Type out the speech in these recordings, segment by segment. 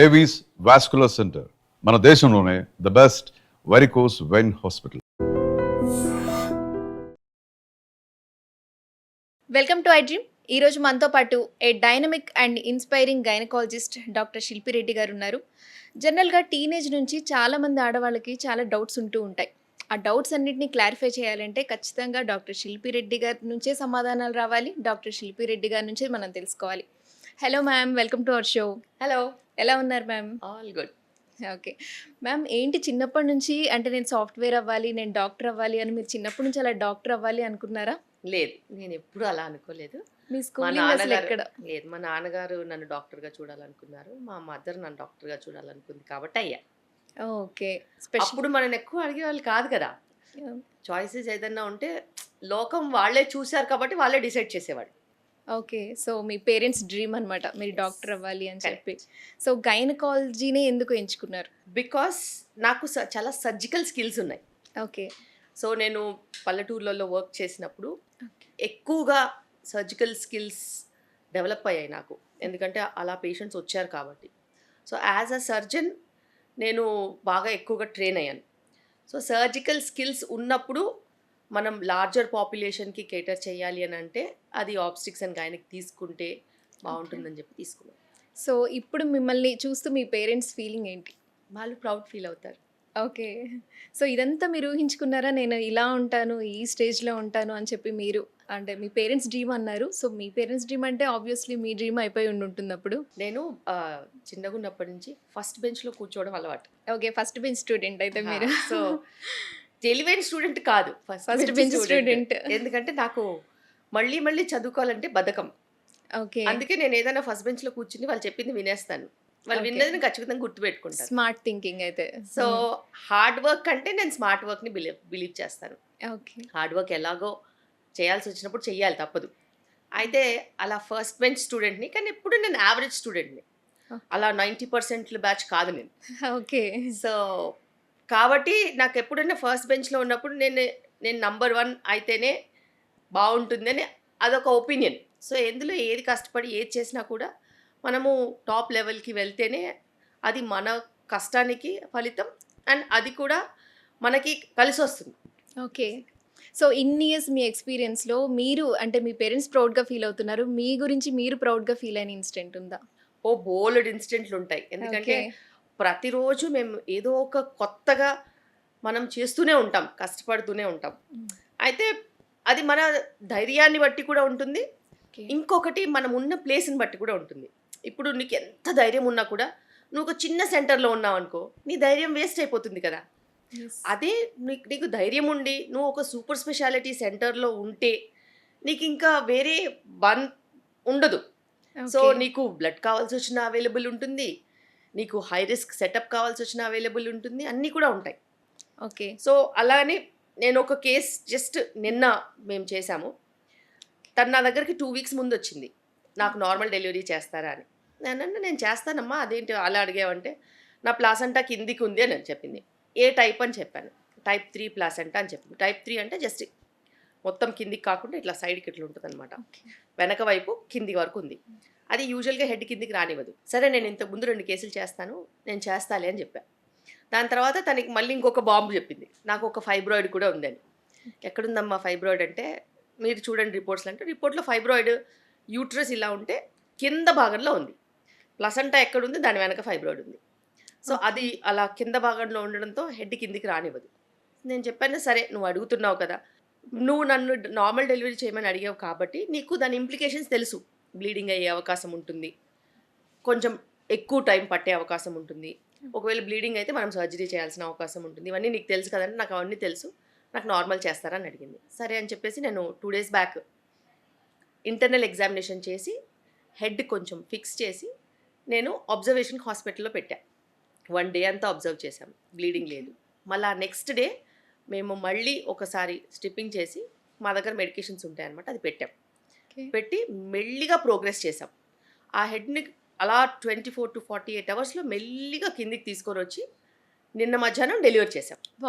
Avis vascular centre మన దేశంలోనే the best varicose vein hospital. Welcome to I dream. ఈరోజు మనతో పాటు a dynamic and inspiring gynaecologist doctor శిల్పి రెడ్డి గారు ఉన్నారు. జనరల్గా టీనేజ్ నుంచి చాలామంది ఆడవాళ్ళకి చాలా డౌట్స్ ఉంటూ ఉంటాయి. ఆ డౌట్స్ అన్నిటిని క్లారిఫై చేయాలంటే ఖచ్చితంగా డాక్టర్ శిల్పి రెడ్డి గారి నుంచే సమాధానాలు రావాలి. డాక్టర్ శిల్పి రెడ్డి గారి నుంచే మనం తెలుసుకోవాలి. Hello ma'am, welcome to our show. Hello, ఎలా ఉన్నారు ma'am? All good. Okay ma'am, ఏంటి చిన్నప్పటి నుంచి అంటే నేను సాఫ్ట్వేర్ అవ్వాలి, నేను డాక్టర్ అవ్వాలి అని మీరు చిన్నప్పటి నుంచి అలా డాక్టర్ అవ్వాలి అనుకున్నారా? లేదు, నేను ఎప్పుడు అలా అనుకోలేదు. మీ మా స్కూలింగ్ అసలు ఎక్కడ? లేదు, మా నాన్నగారు నన్ను డాక్టర్గా చూడాలనుకున్నారు, మా మదర్ నన్ను డాక్టర్గా చూడాలనుకుంది కాబట్టి అయ్యా. Okay, special. అప్పుడు మనని ఎక్కువ అడిగేవాళ్ళు కాదు కదా, చాయిసెస్ ఏదన్నా ఉంటే లోకం వాళ్ళే చూశారు కాబట్టి వాళ్ళే డిసైడ్ చేసేవాడు. ఓకే, సో మీ పేరెంట్స్ డ్రీమ్ అనమాట మీరు డాక్టర్ అవ్వాలి అని చెప్పి. సో గైనకాలజీనే ఎందుకు ఎంచుకున్నారు? బికాస్ నాకు చాలా సర్జికల్ స్కిల్స్ ఉన్నాయి. ఓకే. సో నేను పల్లెటూర్లలో వర్క్ చేసినప్పుడు ఎక్కువగా సర్జికల్ స్కిల్స్ డెవలప్ అయ్యాయి నాకు, ఎందుకంటే అలా పేషెంట్స్ వచ్చారు కాబట్టి. సో యాజ్ అ సర్జన్ నేను బాగా ఎక్కువగా ట్రైన్ అయ్యాను. సో సర్జికల్ స్కిల్స్ ఉన్నప్పుడు మనం లార్జర్ పాపులేషన్కి కేటర్ చేయాలి అని అంటే అది ఆబ్స్టిక్స్ అండ్ గైనక్ తీసుకుంటే బాగుంటుందని చెప్పి తీసుకున్నాను. సో ఇప్పుడు మిమ్మల్ని చూస్తూ మీ పేరెంట్స్ ఫీలింగ్ ఏంటి? వాళ్ళు ప్రౌడ్ ఫీల్ అవుతారు. ఓకే. సో ఇదంతా మీరు ఊహించుకున్నారా, నేను ఇలా ఉంటాను, ఈ స్టేజ్లో ఉంటాను అని చెప్పి? మీరు అంటే మీ పేరెంట్స్ డ్రీమ్ అన్నారు. సో మీ పేరెంట్స్ డ్రీమ్ అంటే ఆబ్వియస్లీ మీ డ్రీమ్ అయిపోయి ఉంటుంది అప్పుడు. నేను చిన్నగా ఉన్నప్పటి నుంచి ఫస్ట్ బెంచ్లో కూర్చోవడం అలవాటు. ఓకే, ఫస్ట్ బెంచ్ స్టూడెంట్ అయితే మీరు. సో తెలివైన స్టూడెంట్ కాదు, ఫస్ట్ బెంచ్ స్టూడెంట్. ఎందుకంటే నాకు మళ్ళీ మళ్ళీ చదువుకోవాలంటే బద్ధకం. ఓకే, అందుకే నేను ఏదైనా ఫస్ట్ బెంచ్లో కూర్చుని వాళ్ళు చెప్పింది వినేస్తాను, వాళ్ళు Okay. విన్నది ఖచ్చితంగా గుర్తుపెట్టుకుంటాను. స్మార్ట్ థింకింగ్ అయితే. సో హార్డ్ వర్క్ అంటే నేను స్మార్ట్ వర్క్ని బిలీవ్ చేస్తాను. ఓకే. హార్డ్ వర్క్ ఎలాగో చేయాల్సి వచ్చినప్పుడు చెయ్యాలి, తప్పదు. అయితే అలా ఫస్ట్ బెంచ్ స్టూడెంట్ని, కానీ ఎప్పుడు నేను యావరేజ్ స్టూడెంట్ని, అలా 90% బ్యాచ్ కాదు నేను. ఓకే. సో కాబట్టి నాకు ఎప్పుడైనా ఫస్ట్ బెంచ్లో ఉన్నప్పుడు నేను నంబర్ 1 అయితేనే బాగుంటుంది అని అదొక ఒపీనియన్. సో ఎందులో ఏది కష్టపడి ఏది చేసినా కూడా మనము టాప్ లెవెల్కి వెళ్తేనే అది మన కష్టానికి ఫలితం, అండ్ అది కూడా మనకి కలిసి వస్తుంది. ఓకే. సో ఇన్ని ఇయర్స్ మీ ఎక్స్పీరియన్స్లో మీరు అంటే మీ పేరెంట్స్ ప్రౌడ్గా ఫీల్ అవుతున్నారు, మీ గురించి మీరు ప్రౌడ్గా ఫీల్ అయిన ఇన్సిడెంట్ ఉందా? ఓ బోలెడ్ ఇన్సిడెంట్లు ఉంటాయి, ఎందుకంటే ప్రతిరోజు మేము ఏదో ఒక కొత్తగా మనం చేస్తూనే ఉంటాం, కష్టపడుతూనే ఉంటాం. అయితే అది మన ధైర్యాన్ని బట్టి కూడా ఉంటుంది, ఇంకొకటి మనం ఉన్న ప్లేస్ని బట్టి కూడా ఉంటుంది. ఇప్పుడు నీకు ఎంత ధైర్యం ఉన్నా కూడా నువ్వు ఒక చిన్న సెంటర్లో ఉన్నావు అనుకో, నీ ధైర్యం వేస్ట్ అయిపోతుంది కదా. అదే నీకు ధైర్యం ఉండి నువ్వు ఒక సూపర్ స్పెషాలిటీ సెంటర్లో ఉంటే నీకు ఇంకా వేరే ఉండదు. సో నీకు బ్లడ్ కావాల్సి వచ్చిన అవైలబుల్ ఉంటుంది, నీకు హై రిస్క్ సెటప్ కావాల్సి వచ్చిన అవైలబుల్ ఉంటుంది, అన్నీ కూడా ఉంటాయి. ఓకే. సో అలానే నేను ఒక కేస్ జస్ట్ నిన్న మేము చేశాము. తను నా దగ్గరికి 2 weeks ముందు వచ్చింది, నాకు నార్మల్ డెలివరీ చేస్తారా అని. నేను చేస్తానమ్మా, అదేంటి అలా అడిగావంటే నా ప్లాసెంటా కిందికి ఉంది అని చెప్పింది. ఏ టైప్ అని చెప్పాను, టైప్ 3 ప్లాసెంటా అని చెప్పింది. టైప్ 3 అంటే జస్ట్ మొత్తం కిందికి కాకుండా ఇట్లా సైడ్కి ఇట్లా ఉంటుంది అనమాట, వెనక వైపు కింది వరకు ఉంది. అది యూజువల్గా హెడ్ కిందికి రానివ్వదు. సరే నేను ఇంతకు ముందు 2 కేసులు చేస్తాను, నేను చేస్తాలే అని చెప్పాను. దాని తర్వాత తనకి మళ్ళీ ఇంకొక బాంబు చెప్పింది, నాకు ఒక ఫైబ్రాయిడ్ కూడా ఉందని. ఎక్కడుందమ్మా ఫైబ్రాయిడ్ అంటే, మీరు చూడండి రిపోర్ట్స్లో అంటే, రిపోర్ట్లో ఫైబ్రాయిడ్ యూట్రస్ ఇలా ఉంటే కింద భాగంలో ఉంది, ప్లసంటా ఎక్కడుంది దాని వెనక ఫైబ్రాయిడ్ ఉంది. సో అది అలా కింద భాగంలో ఉండడంతో హెడ్ కిందికి రానివ్వదు. నేను చెప్పాను, సరే నువ్వు అడుగుతున్నావు కదా, నువ్వు నన్ను నార్మల్ డెలివరీ చేయమని అడిగావు కాబట్టి నీకు దాని ఇంప్లికేషన్స్ తెలుసు. బ్లీడింగ్ అయ్యే అవకాశం ఉంటుంది, కొంచెం ఎక్కువ టైం పట్టే అవకాశం ఉంటుంది, ఒకవేళ బ్లీడింగ్ అయితే మనం సర్జరీ చేయాల్సిన అవకాశం ఉంటుంది, ఇవన్నీ నీకు తెలుసు కదంటే. నాకు అవన్నీ తెలుసు, నాకు నార్మల్ చేస్తారా అని అడిగింది. సరే అని చెప్పేసి నేను 2 days బ్యాక్ ఇంటర్నల్ ఎగ్జామినేషన్ చేసి హెడ్ కొంచెం ఫిక్స్ చేసి నేను అబ్జర్వేషన్ హాస్పిటల్లో పెట్టా. 1 day అంతా అబ్జర్వ్ చేశాం, బ్లీడింగ్ లేదు. మళ్ళీ నెక్స్ట్ డే మేము మళ్ళీ ఒకసారి స్టిప్పింగ్ చేసి మా దగ్గర మెడికేషన్స్ ఉంటాయన్నమాట, అది పెట్టాం. పెట్టి మెల్లిగా ప్రోగ్రెస్ చేసాం. ఆ హెడ్ని అలా 24 to 48 hours మెల్లిగా కిందికి తీసుకొని వచ్చి నిన్న మధ్యాహ్నం డెలివరీ చేసాం.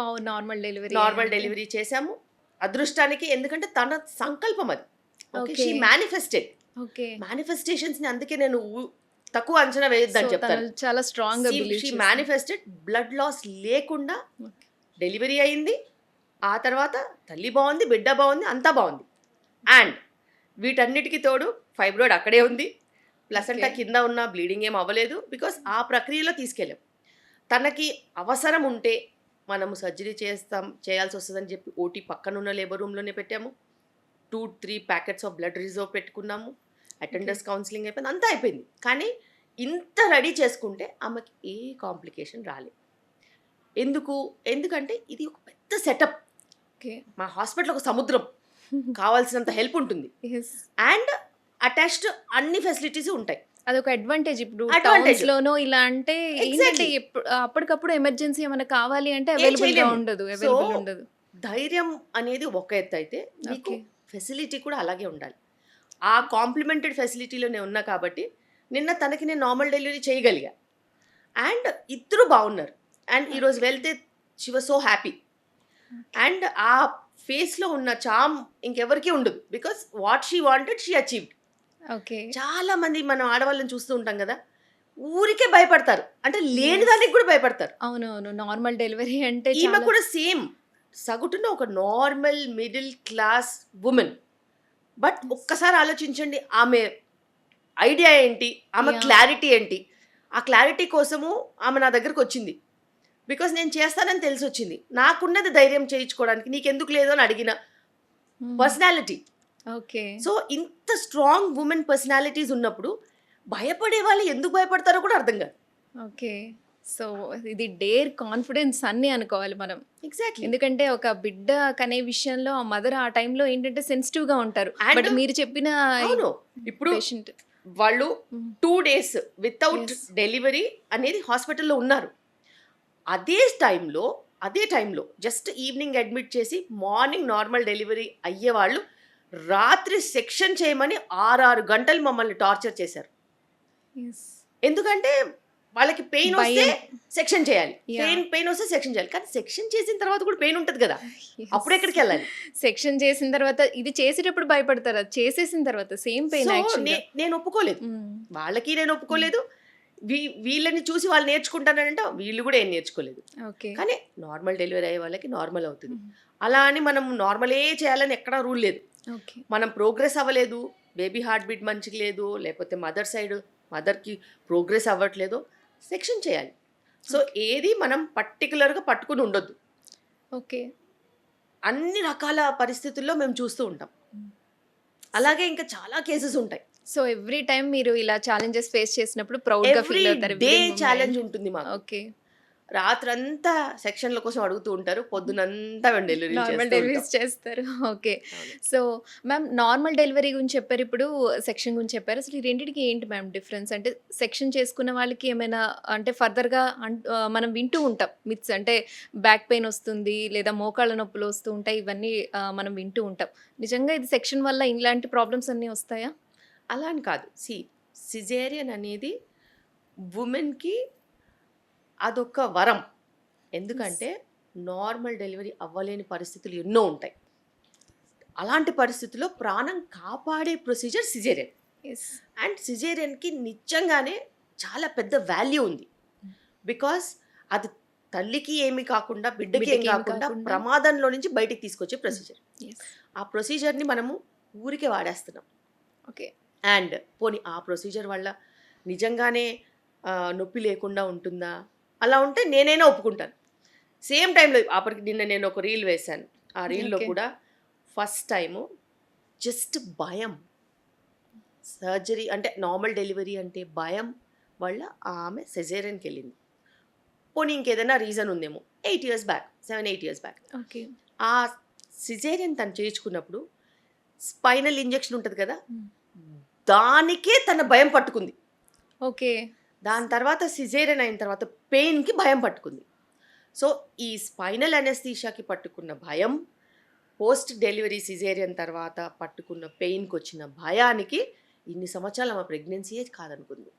నార్మల్ డెలివరీ చేసాము. అదృష్టానికి, ఎందుకంటే తన సంకల్పం అది. She manifested. మేనిఫెస్టేషన్స్ని అందుకే నేను తక్కువ అంచనా వేయొద్దని సో చెప్తాను. తను చాలా స్ట్రాంగ్‌గా బిలీవ్ షీ చేస్తుంది. మేనిఫెస్టెడ్ బ్లడ్ లాస్ లేకుండా డెలివరీ అయింది. ఆ తర్వాత తల్లి బాగుంది, బిడ్డ బాగుంది, అంతా బాగుంది. అండ్ వీటన్నిటికి తోడు ఫైబ్రాయిడ్ అక్కడే ఉంది. Placenta Okay. కింద ఉన్న బ్లీడింగ్ ఏం అవ్వలేదు. బికాస్ ఆ ప్రక్రియలో తీసుకెళ్ళాం. తనకి అవసరం ఉంటే మనము సర్జరీ చేయాల్సి వస్తుందని చెప్పి ఓటీ పక్కనున్న లేబర్ రూమ్లోనే పెట్టాము. 2-3 ప్యాకెట్స్ ఆఫ్ బ్లడ్ రిజర్వ్ పెట్టుకున్నాము. అటెండర్స్ కౌన్సిలింగ్ అయిపోయింది, అంతా అయిపోయింది. కానీ ఇంత రెడీ చేసుకుంటే ఆమెకి ఏ కాంప్లికేషన్ రాలేదు. ఎందుకంటే ఇది ఒక పెద్ద సెటప్. ఓకే. మా హాస్పిటల్ ఒక సముద్రం, కావాల్సినంత హెల్ప్ ఉంటుంది. యెస్. అండ్ అటాచ్డ్ అన్ని ఫెసిలిటీస్ ఉంటాయి. అదొక అడ్వాంటేజ్. ఇప్పుడు Advantage. టౌన్స్ లోనో ఇలా అంటే ఏంటంటే Exactly. అప్పటికప్పుడు ఎమర్జెన్సీ ఏమైనా కావాలి అంటే ఏం అవైలబుల్ గా చేయలేము. ఉండదు. So, అవైలబుల్ ఉండదు. ధైర్యం అనేది ఒక ఎత్తు అయితే మీకు Okay. ఫెసిలిటీ కూడా అలాగే ఉండాలి. ఆ కాంప్లిమెంటెడ్ ఫెసిలిటీలో నేను ఉన్నా కాబట్టి నిన్న తనకి నేను నార్మల్ డెలివరీ చేయగలిగా. అండ్ ఇద్దరు బాగున్నారు. అండ్ ఈరోజు వెళ్తే she was so happy. And ఆ ఫేస్లో ఉన్న చామ్ ఇంకెవరికి ఉండదు. Because what she wanted she achieved. Okay. చాలా మంది మనం ఆడవాళ్ళని చూస్తూ ఉంటాం కదా, ఊరికే భయపడతారు. అంటే లేని దానికి కూడా భయపడతారు. అవునవును. నార్మల్ డెలివరీ అంటే ఈమె చాలా కూడా సేమ్ సగటున ఒక normal middle class women. But ఒక్కసారి ఆలోచించండి, ఆమె ఐడియా ఏంటి, ఆమె Yeah. క్లారిటీ ఏంటి. ఆ క్లారిటీ కోసము ఆమె నా దగ్గరకు వచ్చింది. బికాస్ నేను చేస్తానని తెలిసి వచ్చింది. నాకున్నది ధైర్యం చేయించుకోవడానికి, నీకెందుకు లేదు అని అడిగిన పర్సనాలిటీ. ఓకే. సో ఇంత స్ట్రాంగ్ ఉమెన్ పర్సనాలిటీస్ ఉన్నప్పుడు భయపడే వాళ్ళు ఎందుకు భయపడతారో కూడా అర్థం కాదు. ఓకే. సో ఇది డేర్, కాన్ఫిడెన్స్ అన్నీ అనుకోవాలి మనం. ఎగ్జాక్ట్లీ. ఎందుకంటే ఒక బిడ్డ కనే విషయంలో ఆ మదర్ ఆ టైంలో ఏంటంటే సెన్సిటివ్ గా ఉంటారు. And- బట్ మీరు చెప్పిన అవును, ఇప్పుడు పేషెంట్ వాళ్ళు 2 days వితౌట్ Yes. డెలివరీ అనేది హాస్పిటల్లో ఉన్నారు. అదే టైంలో జస్ట్ ఈవినింగ్ అడ్మిట్ చేసి మార్నింగ్ నార్మల్ డెలివరీ అయ్యే వాళ్ళు రాత్రి సెక్షన్ చేయమని 6 గంటలు మమ్మల్ని టార్చర్ చేశారు. ఎందుకంటే వాళ్ళకి పెయిన్ వస్తే భయం. సెక్షన్ చేయాలి, Yeah. పెయిన్ వస్తే సెక్షన్ చేయాలి. కానీ సెక్షన్ చేసిన తర్వాత కూడా పెయిన్ ఉంటుంది కదా, అప్పుడు ఎక్కడికి వెళ్ళాలి? సెక్షన్ చేసిన తర్వాత ఇది చేసేటప్పుడు భయపడతారు, అది చేసేసిన తర్వాత సేమ్ పెయిన్ So, యాక్చువల్లీ. నేను ఒప్పుకోలేదు, వాళ్ళకి నేను ఒప్పుకోలేదు. వీళ్ళని చూసి వాళ్ళు నేర్చుకుంటానంటే వీళ్ళు కూడా ఏం నేర్చుకోలేదు. ఓకే. కానీ నార్మల్ డెలివరీ అయ్యే వాళ్ళకి నార్మల్ అవుతుంది. అలా అని మనం నార్మలే చేయాలని ఎక్కడా రూల్ లేదు. ఓకే. మనం ప్రోగ్రెస్ అవ్వలేదు, బేబీ హార్ట్ బీట్ మంచిగా లేదు, లేకపోతే మదర్కి ప్రోగ్రెస్ అవ్వట్లేదు, సెక్షన్ చేయాలి. సో ఏది మనం పర్టికులర్గా పట్టుకుని ఉండొద్దు. ఓకే. అన్ని రకాల పరిస్థితుల్లో మేము చూస్తూ ఉంటాం. అలాగే ఇంకా చాలా కేసెస్ ఉంటాయి. సో ఎవ్రీ టైం మీరు ఇలా ఛాలెంజెస్ ఫేస్ చేసినప్పుడు ప్రౌడ్ గా ఎవ్రీ ఫీల్ అవుతారు. డే ఛాలెంజ్ ఉంటుంది మాకు. ఓకే. రాత్రంతా సెక్షన్ల కోసం అడుగుతూ ఉంటారు, పొద్దునంతా మేము నార్మల్ డెలివరీ డెలివరీస్ చేస్తారు. Okay. So ma'am, normal delivery గురించి చెప్పారు, ఇప్పుడు సెక్షన్ గురించి చెప్పారు. అసలు ఈ రెండింటికి ఏంటి మ్యామ్ డిఫరెన్స్? అంటే సెక్షన్ చేసుకున్న వాళ్ళకి ఏమైనా అంటే ఫర్దర్గా మనం వింటూ ఉంటాం మిత్స్, అంటే బ్యాక్ పెయిన్ వస్తుంది లేదా మోకాళ్ళ నొప్పులు వస్తూ ఉంటాయి, ఇవన్నీ మనం వింటూ ఉంటాం. నిజంగా ఇది సెక్షన్ వల్ల ఇలాంటి ప్రాబ్లమ్స్ అన్నీ వస్తాయా? అలా అని కాదు. సిజేరియన్ అనేది ఉమెన్కి అదొక వరం. ఎందుకంటే నార్మల్ డెలివరీ అవ్వలేని పరిస్థితులు ఎన్నో ఉంటాయి. అలాంటి పరిస్థితుల్లో ప్రాణం కాపాడే ప్రొసీజర్ సిజేరియన్. ఎస్. అండ్ సిజేరియన్కి నిజంగానే చాలా పెద్ద వాల్యూ ఉంది. బికాస్ అది తల్లికి ఏమి కాకుండా బిడ్డకి ఏం కాకుండా ప్రమాదంలో నుంచి బయటికి తీసుకొచ్చే ప్రొసీజర్. ఎస్. ఆ ప్రొసీజర్ని మనము ఊరికే వాడేస్తున్నాం. ఓకే. అండ్ పోనీ ఆ ప్రొసీజర్ వల్ల నిజంగానే నొప్పి లేకుండా ఉంటుందా? అలా ఉంటే నేనైనా ఒప్పుకుంటాను. సేమ్ టైంలో అప్పటికి నిన్న నేను ఒక రీల్ వేశాను. ఆ రీల్లో Okay. కూడా ఫస్ట్ టైము జస్ట్ భయం, సర్జరీ అంటే నార్మల్ డెలివరీ అంటే భయం వల్ల ఆమె సెజేరియన్కి వెళ్ళింది. పోనీ ఇంకేదైనా రీజన్ ఉందేమో. 7-8 years బ్యాక్ ఓకే. ఆ సిజేరియన్ తను చేయించుకున్నప్పుడు స్పైనల్ ఇంజెక్షన్ ఉంటుంది కదా, దానికే తన భయం పట్టుకుంది. ఓకే. దాని తర్వాత సిజేరియన్ అయిన తర్వాత పెయిన్కి భయం పట్టుకుంది. సో ఈ స్పైనల్ అనెస్థీషియాకి పట్టుకున్న భయం, పోస్ట్ డెలివరీ సిజేరియన్ తర్వాత పట్టుకున్న పెయిన్కి వచ్చిన భయానికి ఇన్ని సంవత్సరాలు ఆమె ప్రెగ్నెన్సీయే కాదనుకుంది.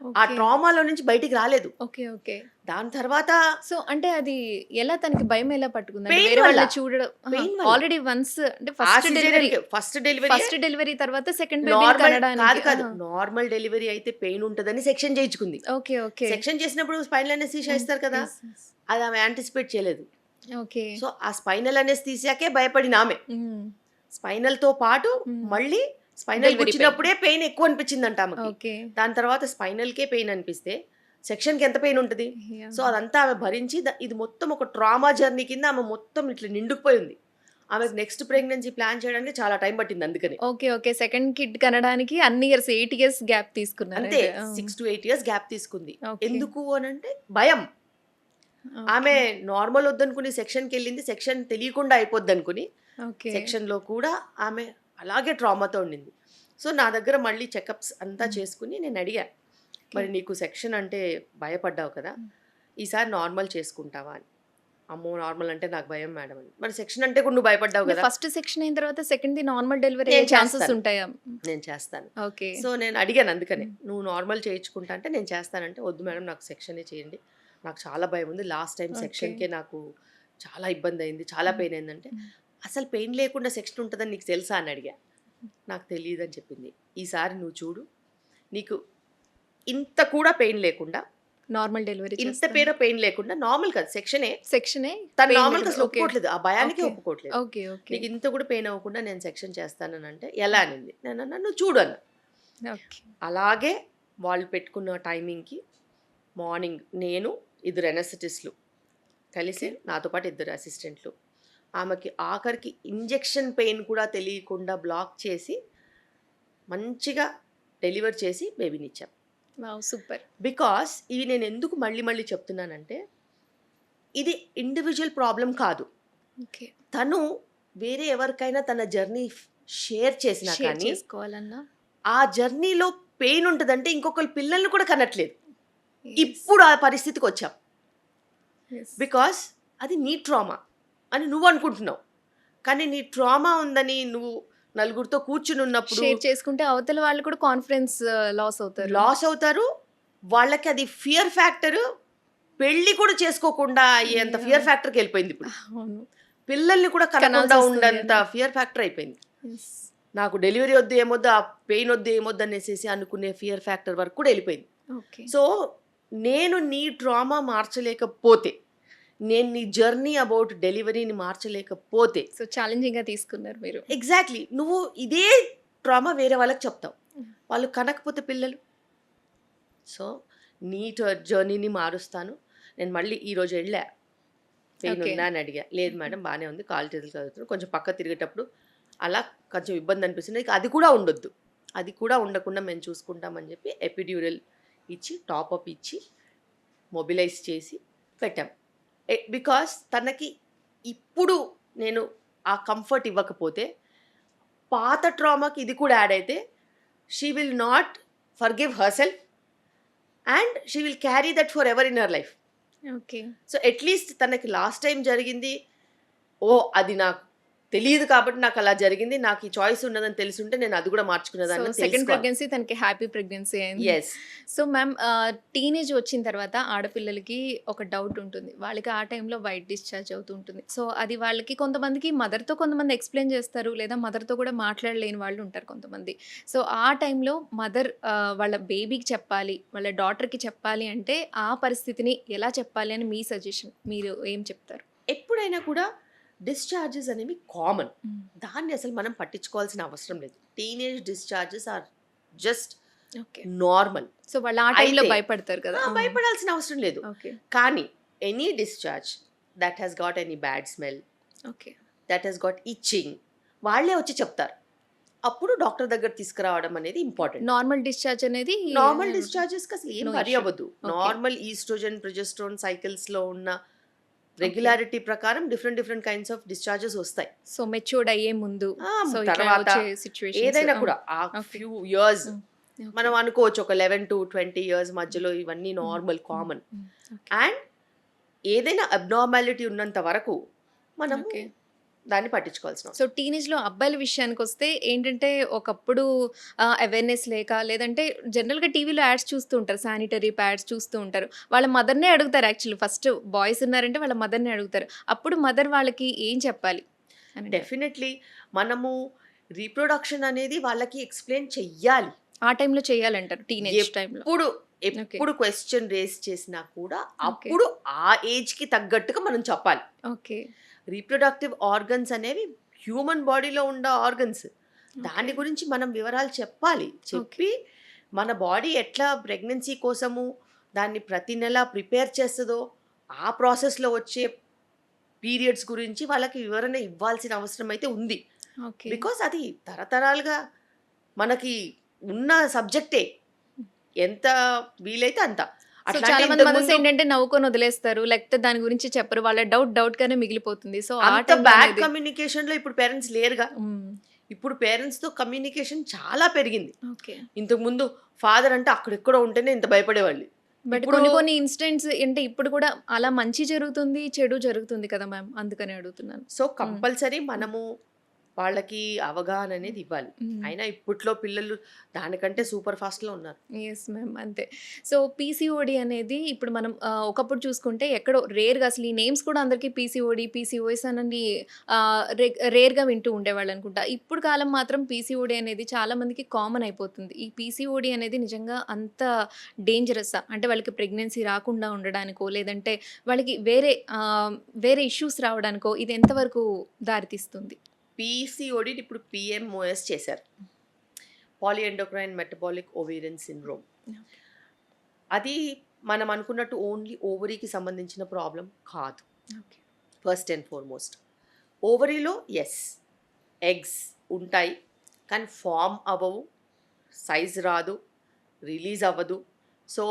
ఆ ట్రామాలో నుంచి బయటికి రాలేదు. ఓకే. ఓకే. దాని తర్వాత సో, అంటే అది ఎలా తనకి భయం ఎలా పట్టుకుంది? అంటే పెయిన్ వేరే వల్ల. వాళ్ళని చూడడం పెయిన్ వల్ల. ఆల్రెడీ వన్స్ అంటే ఆ సిజేరియన్‌కి ఫస్ట్ ఫస్ట్ డెలివరీ తర్వాత సెకండ్ బేబీని నార్మల్ కనడానికి. కాదు. నార్మల్ డెలివరీ అయితే పెయిన్ ఉంటదని సెక్షన్ చేయించుకుంది. ఓకే. ఓకే. సెక్షన్ చేసినప్పుడు స్పైనల్ అనెస్థీషియా ఇస్తారు కదా! యెస్. యెస్. అది ఆమె యాంటిసిపేట్ చేయలేదు. ఓకే. సో, ఆ స్పైనల్ అనెస్థీసియాకే భయపడిన ఆమె. హ్మ్. స్పైనల్‌తో పాటు మళ్ళీ స్పైనల్ Delivery గుచ్చినప్పుడే పెయిన్ ఎక్కువ అనిపించిందంట ఆమెకి. ఓకే. దాని తర్వాత స్పైనల్‌కే పెయిన్ అనిపిస్తే సెక్షన్‌కి ఎంత పెయిన్ ఉంటది? యాహ్! సో, అదంతా ఆమె భరించి ఇది మొత్తం ఒక ట్రామా జర్నీ కింద ఆమె మొత్తం ఇట్లా నిండుకుపోయింది. ఆమెకు నెక్స్ట్ ప్రెగ్నెన్సీ ప్లాన్ చేయడానికి చాలా టైం పట్టింది అందుకని. ఓకే. ఓకే. సెకండ్ కిడ్ కనడానికి అన్ని ఇయర్స్ 8 ఇయర్స్ గ్యాప్ తీసుకున్నారు. అంతే అయితే. 6-8 ఇయర్స్ గ్యాప్ తీసుకుంది. ఓకే. ఎందుకు అనంటే భయం. ఓకే. ఆమె నార్మల్ వద్దనుకుని సెక్షన్‌కెళ్ళింది. సెక్షన్ తెలియకుండా అయిపోద్దనుకుని ఓకే. సెక్షన్‌లో కూడా ఆమె అలాగే ట్రామాతో ఉండింది. సో, నా దగ్గర మళ్ళీ చెకప్స్ అంతా చేసుకుని నేను అడిగా, మరి నీకు సెక్షన్ అంటే భయపడ్డావు కదా! ఈసారి నార్మల్ చేసుకుంటావా అని. అమ్మో! నార్మల్ అంటే నాకు భయం మేడం అని. మరి సెక్షన్ అంటే కూడా నువ్వు భయపడ్డావు కదా! ఫస్ట్ సెక్షన్ అయిన తర్వాత సెకండ్‌ది నార్మల్ డెలివరీ నేను అయ్యే ఛాన్సెస్ చేస్తాను. ఉంటాయా? నేను చేస్తాను. ఓకే. సో, నేను అడిగాను అందుకనే. నువ్వు నార్మల్ చేయించుకుంటా అంటే నేను చేస్తానంటే, వద్దు మేడం నాకు సెక్షనే చేయండి. నాకు చాలా భయం ఉంది. Last time okay. సెక్షన్‌కే నాకు చాలా ఇబ్బంది అయింది. చాలా పెయిన్ అయిందంటే, అసలు పెయిన్ లేకుండా సెక్షన్ ఉంటదని నీకు తెలుసా అని అడిగా. నాకు తెలీదని చెప్పింది. ఈసారి నువ్వు చూడు. నీకు ఇంత కూడా పెయిన్ లేకుండా, నార్మల్ డెలివరీ ఇంత పెయిన్ లేకుండా నార్మల్ కాదు సెక్షనే. సెక్షనే తను pain నార్మల్‌గా అసలు ఓకే. ఒప్పుకోవట్లేదు. ఆ భయానికే ఓకే. ఒప్పుకోవట్లేదు. ఓకే. ఓకే. నీకు ఇంత కూడా పెయిన్ అవ్వకుండా నేను సెక్షన్ చేస్తాననంటే, ఎలా అనింది. నేనన్నా నువ్వు చూడు అన్నా. ఓకే. అలాగే వాళ్ళు పెట్టుకున్న టైమింగ్‌కి మార్నింగ్ నేను, ఇద్దరు అనెస్థెటిస్టులు కలిసి నాతో పాటు ఇద్దరు అసిస్టెంట్లు. ఆమెకి ఆఖరికి ఇంజెక్షన్ పెయిన్ కూడా తెలియకుండా బ్లాక్ చేసి మంచిగా డెలివర్ చేసి బేబీనిచ్చాం. వావ్! సూపర్. బికాస్ ఇవి నేను ఎందుకు మళ్ళీ చెప్తున్నానంటే, ఇది ఇండివిజువల్ ప్రాబ్లం కాదు. ఓకే. తను వేరే ఎవరికైనా తన జర్నీ షేర్ చేసినా షేర్ కానీ చేసుకోవాలన్నా ఆ జర్నీలో పెయిన్ ఉంటదంటే ఇంకొకళ్ళ పిల్లల్ని కూడా కనట్లేదు. Yes. ఇప్పుడు ఆ పరిస్థితికి వచ్చాం. Yes. బికాస్ అది నీ ట్రామా అని నువ్వు అనుకుంటున్నావు. కానీ నీ ట్రామా ఉందని నువ్వు నలుగురితో కూర్చుని ఉన్నప్పుడు షేర్ చేసుకుంటే అవతల వాళ్ళు కూడా కాన్ఫిడెన్స్ లాస్ అవుతారు. లాస్ అవుతారు. వాళ్ళకి అది ఫియర్ ఫ్యాక్టర్ పెళ్లి కూడా చేసుకోకుండా అయ్యేంత ఫియర్ ఫ్యాక్టర్కి వెళ్ళిపోయింది ఇప్పుడు. అవును. పిల్లల్ని కూడా కనకుండా కనాల్సి వస్తుంది ఉండంత అని. ఫియర్ ఫ్యాక్టర్ అయిపోయింది. Yes. నాకు డెలివరీ వద్దు ఏమొద్దు, ఆ పెయిన్ వద్దు ఏమొద్దు అనేసి అనుకునే ఫియర్ ఫ్యాక్టర్ వరకు కూడా వెళ్ళిపోయింది. ఓకే. సో నేను నీ ట్రామా మార్చలేకపోతే, నేను నీ జర్నీ అబౌట్ డెలివరీని మార్చలేకపోతే, సో ఛాలెంజింగ్ గా తీసుకున్నారు మీరు. ఎగ్జాక్ట్లీ నువ్వు ఇదే ట్రామా వేరే వాళ్ళకి చెప్తావు. వాళ్ళు కనకపోతే పిల్లలు. సో నీ జర్నీని మారుస్తాను. నేను మళ్ళీ ఈరోజు వెళ్ళా, పెయిన్ Okay. ఉందా అని అడిగా. లేదు మేడం బాగానే ఉంది, కాలు చేతులు కదులుతున్నాను, కొంచెం పక్క తిరిగేటప్పుడు అలా కొంచెం ఇబ్బంది అనిపిస్తుంది, ఇక అది కూడా ఉండొద్దు, అది కూడా ఉండకుండా మేము చూసుకుంటామని చెప్పి ఎపిడ్యూరల్ ఇచ్చి టాప్అప్ ఇచ్చి మొబిలైజ్ చేసి పెట్టాం. బికాస్ తనకి ఇప్పుడు నేను ఆ కంఫర్ట్ ఇవ్వకపోతే పాత ట్రామాకి ఇది కూడా యాడ్ అయితే she will not forgive her self and she will carry that for ever in her life. Okay. So at least తనకి లాస్ట్ టైం జరిగింది, ఓ అది నాకు తెలియదు కాబట్టి నాకు అలా జరిగింది, నాకు ఈ చాయిస్ ఉన్నదని తెలుసుంటే నేను అది కూడా సో మార్చుకునేదాన్ని సెకండ్ ప్రెగ్నెన్సీ తనకి హ్యాపీ ప్రెగ్నెన్సీ అయింది. ఎస్. సో మ్యామ్ టీనేజ్ వచ్చిన తర్వాత ఆడపిల్లలకి ఒక డౌట్ ఉంటుంది, వాళ్ళకి ఆ టైంలో వైట్ డిశ్చార్జ్ అవుతూ ఉంటుంది. సో అది వాళ్ళకి కొంతమందికి మదర్తో కొంతమంది ఎక్స్ప్లెయిన్ చేస్తారు, లేదా మదర్తో కూడా మాట్లాడలేని వాళ్ళు ఉంటారు కొంతమంది. సో ఆ టైంలో మదర్ వాళ్ళ బేబీకి చెప్పాలి, వాళ్ళ డాటర్కి చెప్పాలి అంటే ఆ పరిస్థితిని ఎలా చెప్పాలి అని మీ సజెషన్, మీరు ఏం చెప్తారు? ఎప్పుడైనా కూడా డిశ్చార్జెస్ అనేవి కామన్, దాన్ని అసలు మనం పట్టించుకోవాల్సిన అవసరం లేదు. Teenage discharges are just okay. Normal. So వాళ్ళు ఆ టైంలో అయితే- భయపడతారు కదా. భయపడాల్సిన అవసరం లేదు. ఓకే. కానీ any discharge that has got any bad smell, okay. That has got itching, వాళ్ళే వచ్చి చెప్తారు. అప్పుడు డాక్టర్ దగ్గర తీసుకురావడం అనేది ఇంపార్టెంట్. నార్మల్ డిశ్చార్జ్ అనేది నార్మల్ డిశ్చార్జెస్ కి అసలు ఏం No వరి issue. అవ్వదు. Okay. Normal estrogen progesterone cycles లో ఉన్న రెగ్యులారిటీ ప్రకారం డిఫరెంట్ కైండ్స్ ఆఫ్ డిశ్చార్జెస్ వస్తాయి. సో మెచ్యూర్డ్ అయ్యే ముందు సో తర్వాత సిచ్యువేషన్ ఏదైనా కూడా ఆ Okay. ఫ్యూ ఇయర్స్ మనం అనుకోవచ్చు, ఒక 11 to 20 ఇయర్స్ మధ్యలో ఇవన్నీ నార్మల్ కామన్. అండ్ ఏదైనా అబ్నార్మాలిటీ ఉన్నంత వరకు మనం Okay. దాన్ని పట్టించుకోవాల్సిన అవసరం. సో టీనేజ్‌లో అబ్బాయిల విషయానికొస్తే ఏంటంటే, ఒకప్పుడు అవేర్‌నెస్ లేక లేదంటే జనరల్‌గా టీవీలో యాడ్స్ చూస్తూ ఉంటారు. శానిటరీ ప్యాడ్స్ చూస్తూ ఉంటారు. వాళ్ళ మదర్‌నే అడుగుతారు యాక్చువల్లీ. ఫస్ట్ బాయ్స్ ఉన్నారంటే వాళ్ళ మదర్‌నే అడుగుతారు. అప్పుడు మదర్ వాళ్ళకి ఏం చెప్పాలి అని అంటారు? డెఫినెట్లీ మనము రీప్రొడక్షన్ అనేది వాళ్ళకి ఎక్స్‌ప్లెయిన్ చెయ్యాలి. ఆ టైంలో చేయాలంటారు టీనేజ్ టైంలో. ఎప్పుడు ఓకే. ఎప్పుడు క్వెషన్ రేస్ చేసినా కూడా ఓకే. అప్పుడు ఆ ఏజ్‌కి తగ్గట్టుగా మనం చెప్పాలి. ఓకే. రీప్రొడక్టివ్ ఆర్గన్స్ అనేవి హ్యూమన్ బాడీలో ఉన్న ఆర్గన్స్. దాని ఓకే. గురించి మనం వివరాలు చెప్పాలి. చెప్పి మన బాడీ ఎట్లా ప్రెగ్నెన్సీ కోసము దాన్ని ప్రతి నెల ప్రిపేర్ చేస్తదో, ఆ ప్రాసెస్‌లో వచ్చే పీరియడ్స్ గురించి వాళ్ళకి వివరణ ఇవ్వాల్సిన అవసరం అయితే ఉంది. ఓకే. బికాజ్ అది తరతరాలుగా మనకి ఉన్న సబ్జెక్టే. ఎంత వీలైతే అంత. సో అట్లా చాలా అంటే మంది ఇంతకు మదర్స్ ముందు ఏంటంటే నవ్వుకొని వదిలేస్తారు. లేకపోతే దాని గురించి చెప్పరు. వాళ్ళ డౌట్ గానే మిగిలిపోతుంది. సో ఆ అంత టైంలో బ్యాడ్ అనేది కమ్యూనికేషన్‌లో ఇప్పుడు పేరెంట్స్ లేరుగా. హ్మ్. ఇప్పుడు పేరెంట్స్‌తో కమ్యూనికేషన్ చాలా పెరిగింది. ఓకే. ఇంతకుముందు ఫాదర్ అంటే అక్కడెక్కడో ఉంటేనే ఇంత భయపడేవాళ్ళు. బట్ ఇప్పుడు కొన్ని ఇన్సిడెంట్స్ అంటే ఇప్పుడు కూడా అలా మంచి జరుగుతుంది, చెడు జరుగుతుంది కదా మ్యామ్. అందుకనే అడుగుతున్నాను. సో, కంపల్సరీ మనము వాళ్ళకి అవగాహన అనేది ఇవ్వాలి. హ్మ్. అయినా ఇప్పట్లో పిల్లలు దానికంటే సూపర్ ఫాస్ట్‌లో ఉన్నారు. Yes ma'am. అంతే. సో పీసీఓడి అనేది ఇప్పుడు మనం ఒకప్పుడు చూసుకుంటే ఎక్కడో రేర్‌గా అసలు ఈ నేమ్స్ కూడా అందరికీ పీసీఓడి, పీసీఓఎస్ అని రేర్‌గా వింటూ ఉండేవాళ్ళనుకుంటా. ఇప్పుడు కాలం మాత్రం పీసీఓడి అనేది చాలా మందికి కామన్ అయిపోతుంది. ఈ పీసీఓడి అనేది నిజంగా అంత డేంజరస్సా? అంటే వాళ్ళకి ప్రెగ్నెన్సీ రాకుండా ఉండడానికో, లేదంటే వాళ్ళకి వేరే ఇష్యూస్ రావడానికో ఇది ఎంతవరకు దారితీస్తుంది? పీసీఓడీని ఇప్పుడు పీఎంఓఎస్ చేశారు. Poly endocrine metabolic ovarian syndrome. అది మనం అనుకున్నట్టు ఓన్లీ ఓవరీకి సంబంధించిన ప్రాబ్లం కాదు. ఓకే. ఫస్ట్ అండ్ ఫార్మోస్ట్ ఓవరీలో ఎగ్స్ ఉంటాయి, కానీ ఫామ్ అవ్వవు, సైజ్ రాదు, రిలీజ్ అవ్వదు. సో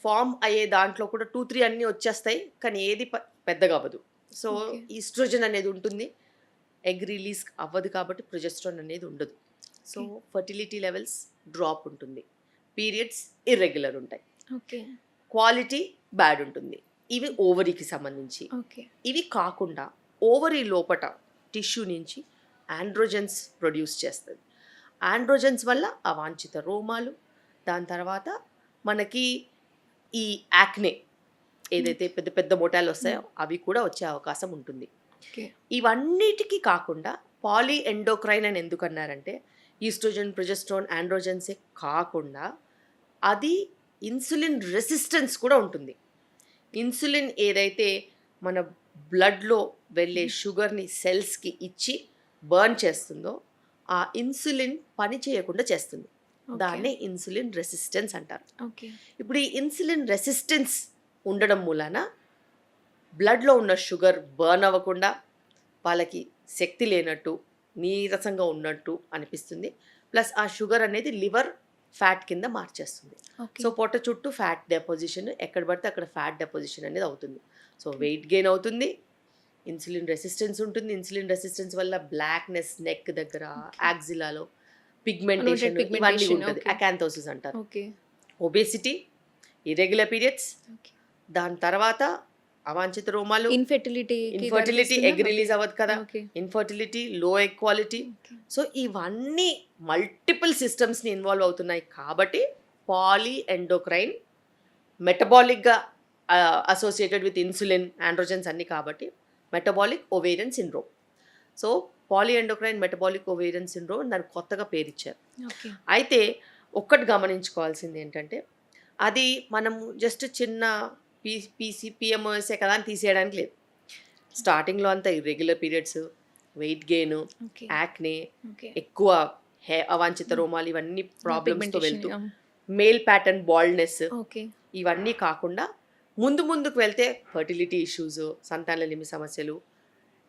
ఫామ్ అయ్యే దాంట్లో కూడా 2, 3 అన్నీ వచ్చేస్తాయి, కానీ ఏది పెద్దగా అవ్వదు. So okay. ఈస్ట్రోజన్ అనేది ఉంటుంది, ఎగ్ రిలీజ్ అవ్వదు కాబట్టి ప్రొజెస్ట్రాన్ అనేది ఉండదు. So okay. Fertility levels drop ఉంటుంది, పీరియడ్స్ ఇర్రెగ్యులర్ ఉంటాయి, ఓకే. క్వాలిటీ బ్యాడ్ ఉంటుంది. ఇవి ఓవరీకి సంబంధించి. ఓకే. ఇవి కాకుండా ఓవరీ లోపట టిష్యూ నుంచి ఆండ్రోజన్స్ ప్రొడ్యూస్ చేస్తుంది. ఆండ్రోజన్స్ వల్ల అవాంఛిత రోమాలు, దాని తర్వాత మనకి ఈ యాక్నే ఏదైతే పెద్ద పెద్ద మోటాలు వస్తాయో అవి కూడా వచ్చే అవకాశం ఉంటుంది. ఓకే. ఇవన్నిటికీ కాకుండా పాలీ ఎండోక్రైన్ అని ఎందుకు అన్నారంటే ఈస్ట్రోజన్, ప్రొజెస్ట్రాన్, ఆండ్రోజన్సే కాకుండా అది ఇన్సులిన్ రెసిస్టెన్స్ కూడా ఉంటుంది. ఇన్సులిన్ ఏదైతే మన బ్లడ్లో వెళ్ళే షుగర్ని సెల్స్కి ఇచ్చి బర్న్ చేస్తుందో ఆ ఇన్సులిన్ పని చేయకుండా చేస్తుంది. ఓకే. దాన్నే ఇన్సులిన్ రెసిస్టెన్స్ అంటారు. ఓకే. ఇప్పుడు ఈ ఇన్సులిన్ రెసిస్టెన్స్ ఉండడం మూలాన బ్లడ్లో ఉన్న షుగర్ బర్న్ అవ్వకుండా వాళ్ళకి శక్తి లేనట్టు, నీరసంగా ఉన్నట్టు అనిపిస్తుంది. ప్లస్ ఆ షుగర్ అనేది లివర్ ఫ్యాట్ కింద మార్చేస్తుంది. ఓకే. సో పొట్ట చుట్టూ ఫ్యాట్ డెపోజిషన్, ఎక్కడ పడితే అక్కడ ఫ్యాట్ డెపోజిషన్ అనేది అవుతుంది. సో వెయిట్ గెయిన్ అవుతుంది, ఇన్సులిన్ రెసిస్టెన్స్ ఉంటుంది. ఇన్సులిన్ రెసిస్టెన్స్ వల్ల బ్లాక్నెస్ నెక్ దగ్గర, యాక్సిలాలో పిగ్మెంటేషన్ ఇవన్నీ pigmentation, ఉంటుంది. okay. అకాంతోసిస్ అంటారు. Okay. Obesity, irregular periods, okay. దాని తర్వాత అవాంఛిత రోమాలు, ఇన్ఫెర్టిలిటీ ఎగ్ రిలీజ్ అవ్వదు కదా, okay. Infertility, low egg quality. So ఇవన్నీ మల్టిపుల్ సిస్టమ్స్ని ఇన్వాల్వ్ అవుతున్నాయి కాబట్టి పాలీ ఎండోక్రైన్ మెటబాలిక్గా అసోసియేటెడ్ విత్ ఇన్సులిన్, ఆండ్రోజన్స్ అన్నీ కాబట్టి metabolic ovarian syndrome. So poly endocrine metabolic ovarian syndrome దానికి కొత్తగా పేరు ఇచ్చారు. ఓకే. అయితే ఒక్కటి గమనించుకోవాల్సింది ఏంటంటే అది మనము జస్ట్ చిన్న పిఎంఓఎస్ఏ కదా అని తీసేయడానికి లేదు. స్టార్టింగ్లో అంతా irregular periods, weight gain, okay. Acne, okay. ఎక్కువ అవాంఛిత రోమాలు, ఇవన్నీ ప్రాబ్లమ్స్తో వెళ్తూ Pigmentation, male pattern baldness, okay. ఇవన్నీ కాకుండా ముందుకు వెళ్తే ఫర్టిలిటీ ఇష్యూస్, సంతానలేమి సమస్యలు,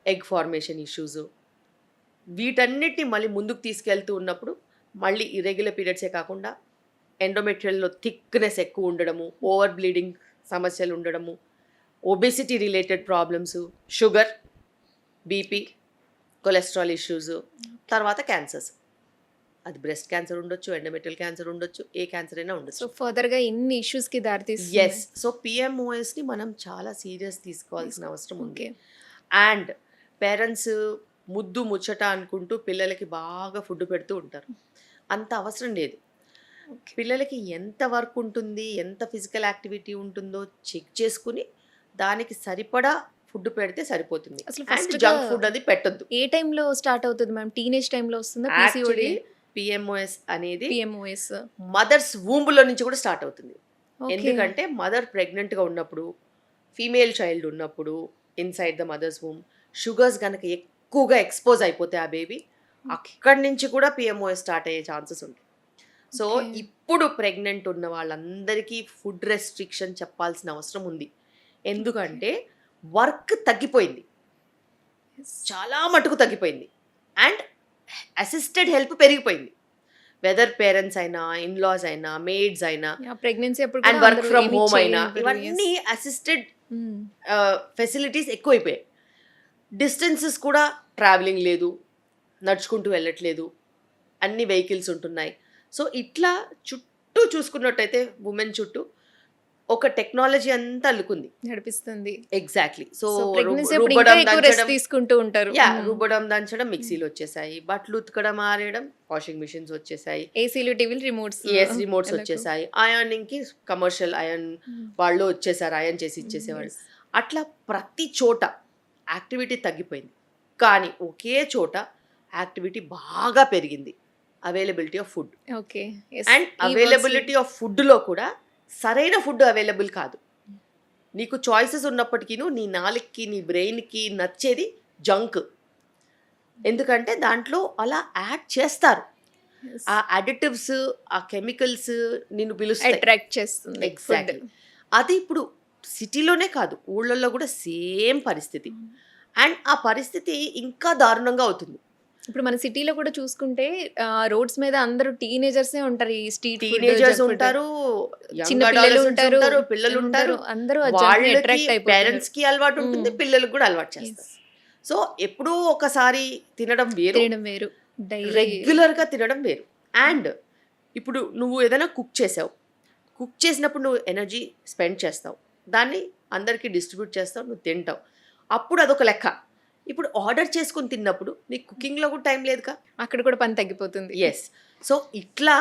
ఎగ్ ఫార్మేషన్ ఇష్యూస్, వీటన్నిటిని మళ్ళీ ముందుకు తీసుకెళ్తూ ఉన్నప్పుడు మళ్ళీ ఇర్రెగ్యులర్ పీరియడ్సే కాకుండా ఎండోమెట్రియల్లో థిక్నెస్ ఎక్కువ ఉండడము, ఓవర్ బ్లీడింగ్ సమస్యలు ఉండడము, obesity related problems, sugar, BP, cholesterol issues, తర్వాత క్యాన్సర్స్. అది బ్రెస్ట్ క్యాన్సర్ ఉండొచ్చు, ఎండోమెట్రియల్ క్యాన్సర్ ఉండొచ్చు, ఏ క్యాన్సర్ అయినా సో ఉండొచ్చు. ఫర్దర్‌గా ఇన్ని ఇష్యూస్‌కి దారితీస్తుంది. ఎస్. సో పిఎంఓఎస్ని మనం చాలా సీరియస్ తీసుకోవాల్సిన అవసరం ఉంది. ఓకే. అండ్ పేరెంట్స్ ముద్దు ముచ్చట అనుకుంటూ పిల్లలకి బాగా ఫుడ్ పెడుతూ ఉంటారు. అంత అవసరం లేదు. పిల్లలకి ఎంత వర్క్ ఉంటుంది, ఎంత ఫిజికల్ యాక్టివిటీ ఉంటుందో చెక్ చేసుకుని దానికి సరిపడా ఫుడ్ పెడితే సరిపోతుంది. అసలు అండ్ ఫస్ట్‌గా జంక్ ఫుడ్ అది పెట్టొద్దు. ఏ టైంలో స్టార్ట్ అవుతది మ్యామ్? టీనేజ్ టైంలో వస్తుందా పీసీఓడి? యాక్చువల్లీ పిఎంఓఎస్ అనేది పీఎంఓఎస్. మదర్స్ వూంబ్‌లో నుంచి కూడా స్టార్ట్ అవుతుంది. ఓకే. ఎందుకంటే మదర్ ప్రెగ్నెంట్‌గా ఉన్నప్పుడు, ఫీమేల్ చైల్డ్ ఉన్నప్పుడు inside the mothers womb sugars గనక ఎక్కువగా ఎక్స్‌పోజ్ అయిపోతే ఆ బేబీ, అక్కడి నుంచి కూడా పిఎంఓఎస్ స్టార్ట్ అయ్యే ఛాన్సెస్ ఉంటాయి. So, okay. ఇప్పుడు ప్రెగ్నెంట్ ఉన్న వాళ్ళందరికీ ఫుడ్ రెస్ట్రిక్షన్ చెప్పాల్సిన అవసరం ఉంది. ఎందుకంటే వర్క్ తగ్గిపోయింది. చాలా మటుకు తగ్గిపోయింది. అండ్ అసిస్టెడ్ హెల్ప్ పెరిగిపోయింది. వెదర్ పేరెంట్స్ అయినా, ఇన్‌లాస్ అయినా, మెయిడ్స్ అయినా ప్రెగ్నెన్సీ అప్పుడు అండ్ కూడా వర్క్ అందరూ ఫ్రమ్ ఏమీ హోమ్ అయినా చేయనివ్వరు. ఇవన్నీ అసిస్టెడ్ హ్మ్. ఫెసిలిటీస్ ఎక్కువైపోయాయి. డిస్టెన్సెస్ కూడా ట్రావెలింగ్ లేదు, నడుచుకుంటూ వెళ్ళట్లేదు, అన్ని వెహికల్స్ ఉంటున్నాయి. సో, ఇట్లా చుట్టూ చూసుకున్నట్టయితే ఉమెన్ చుట్టూ ఒక టెక్నాలజీ అంతా అల్లుకుంది. నడిపిస్తుంది. ఎగ్జాక్ట్లీ. సో, సో ప్రెగ్నెన్సీ అప్పుడు ఇంకా రుబ్బడం, ఎక్కువ రెస్ట్ దంచడం, తీసుకుంటూ ఉంటారు. రుబ్బడం, దంచడం మిక్సీలు వచ్చేసాయి. బట్టలు ఉతకడం, ఆరేయడం వాషింగ్ మిషన్స్ వచ్చేసాయి. ఏసీలు, టీవీలు, రిమోట్స్. రిమోట్స్ వచ్చేసాయి. అయర్నింగ్‌కి కమర్షియల్ అయర్న్ వాళ్ళు వచ్చేసారు. అయర్న్ చేసి ఇచ్చేసేవాళ్ళు. అట్లా ప్రతి చోట యాక్టివిటీ తగ్గిపోయింది. కానీ ఒకే చోట యాక్టివిటీ బాగా పెరిగింది. Availability of food. Okay. And availability of ఫుడ్‌లో కూడా సరైన ఫుడ్ అవైలబుల్ కాదు. నీకు చాయిసెస్ ఉన్నప్పటికీను నీ నాలుకకి, నీ బ్రెయిన్‌కి నచ్చేది జంక్. ఎందుకంటే దాంట్లో అలా యాడ్ చేస్తారు. ఆ అడిటివ్స్, ఆ కెమికల్స్ నిన్ను పిలుస్తాయి. అట్రాక్ట్ చేస్తుంది. ఎగ్జాక్ట్లీ. అది ఇప్పుడు సిటీలోనే కాదు, ఊళ్ళల్లో కూడా సేమ్ పరిస్థితి. అండ్ ఆ పరిస్థితి ఇంకా దారుణంగా అవుతుంది. ఇప్పుడు మన సిటీలో కూడా చూసుకుంటే రోడ్స్ మీద అందరూ టీనేజర్సే ఉంటారు. ఈ స్ట్రీట్ ఫుడ్, టీనేజర్స్ ఉంటారు, చిన్న యంగ్ పిల్లలు అడాలసెంట్స్ ఉంటారు, ఉంటారు, పిల్లలు ఉంటారు. అందరూ వాళ్ళకి అట్రాక్ట్ అయిపోతున్నారు. పేరెంట్స్ కి అలవాటు ఉంటుంది, పిల్లలకు కూడా అలవాటు చేస్తారు. సో, ఎప్పుడూ ఒకసారి తినడం వేరు, తినడం వేరు, డైలీ రెగ్యులర్ గా తినడం వేరు. అండ్ ఇప్పుడు నువ్వు ఏదైనా కుక్ చేసావు, కుక్ చేసినప్పుడు నువ్వు ఎనర్జీ స్పెండ్ చేస్తావు, దాన్ని అందరికీ డిస్ట్రిబ్యూట్ చేస్తావు, నువ్వు తింటావు, అప్పుడు అదొక లెక్క. ఇప్పుడు ఆర్డర్ చేసుకుని తిన్నప్పుడు నీకు కుకింగ్లో కూడా టైం లేదుగా. అక్కడ కూడా పని తగ్గిపోతుంది. ఎస్. సో, ఇట్లా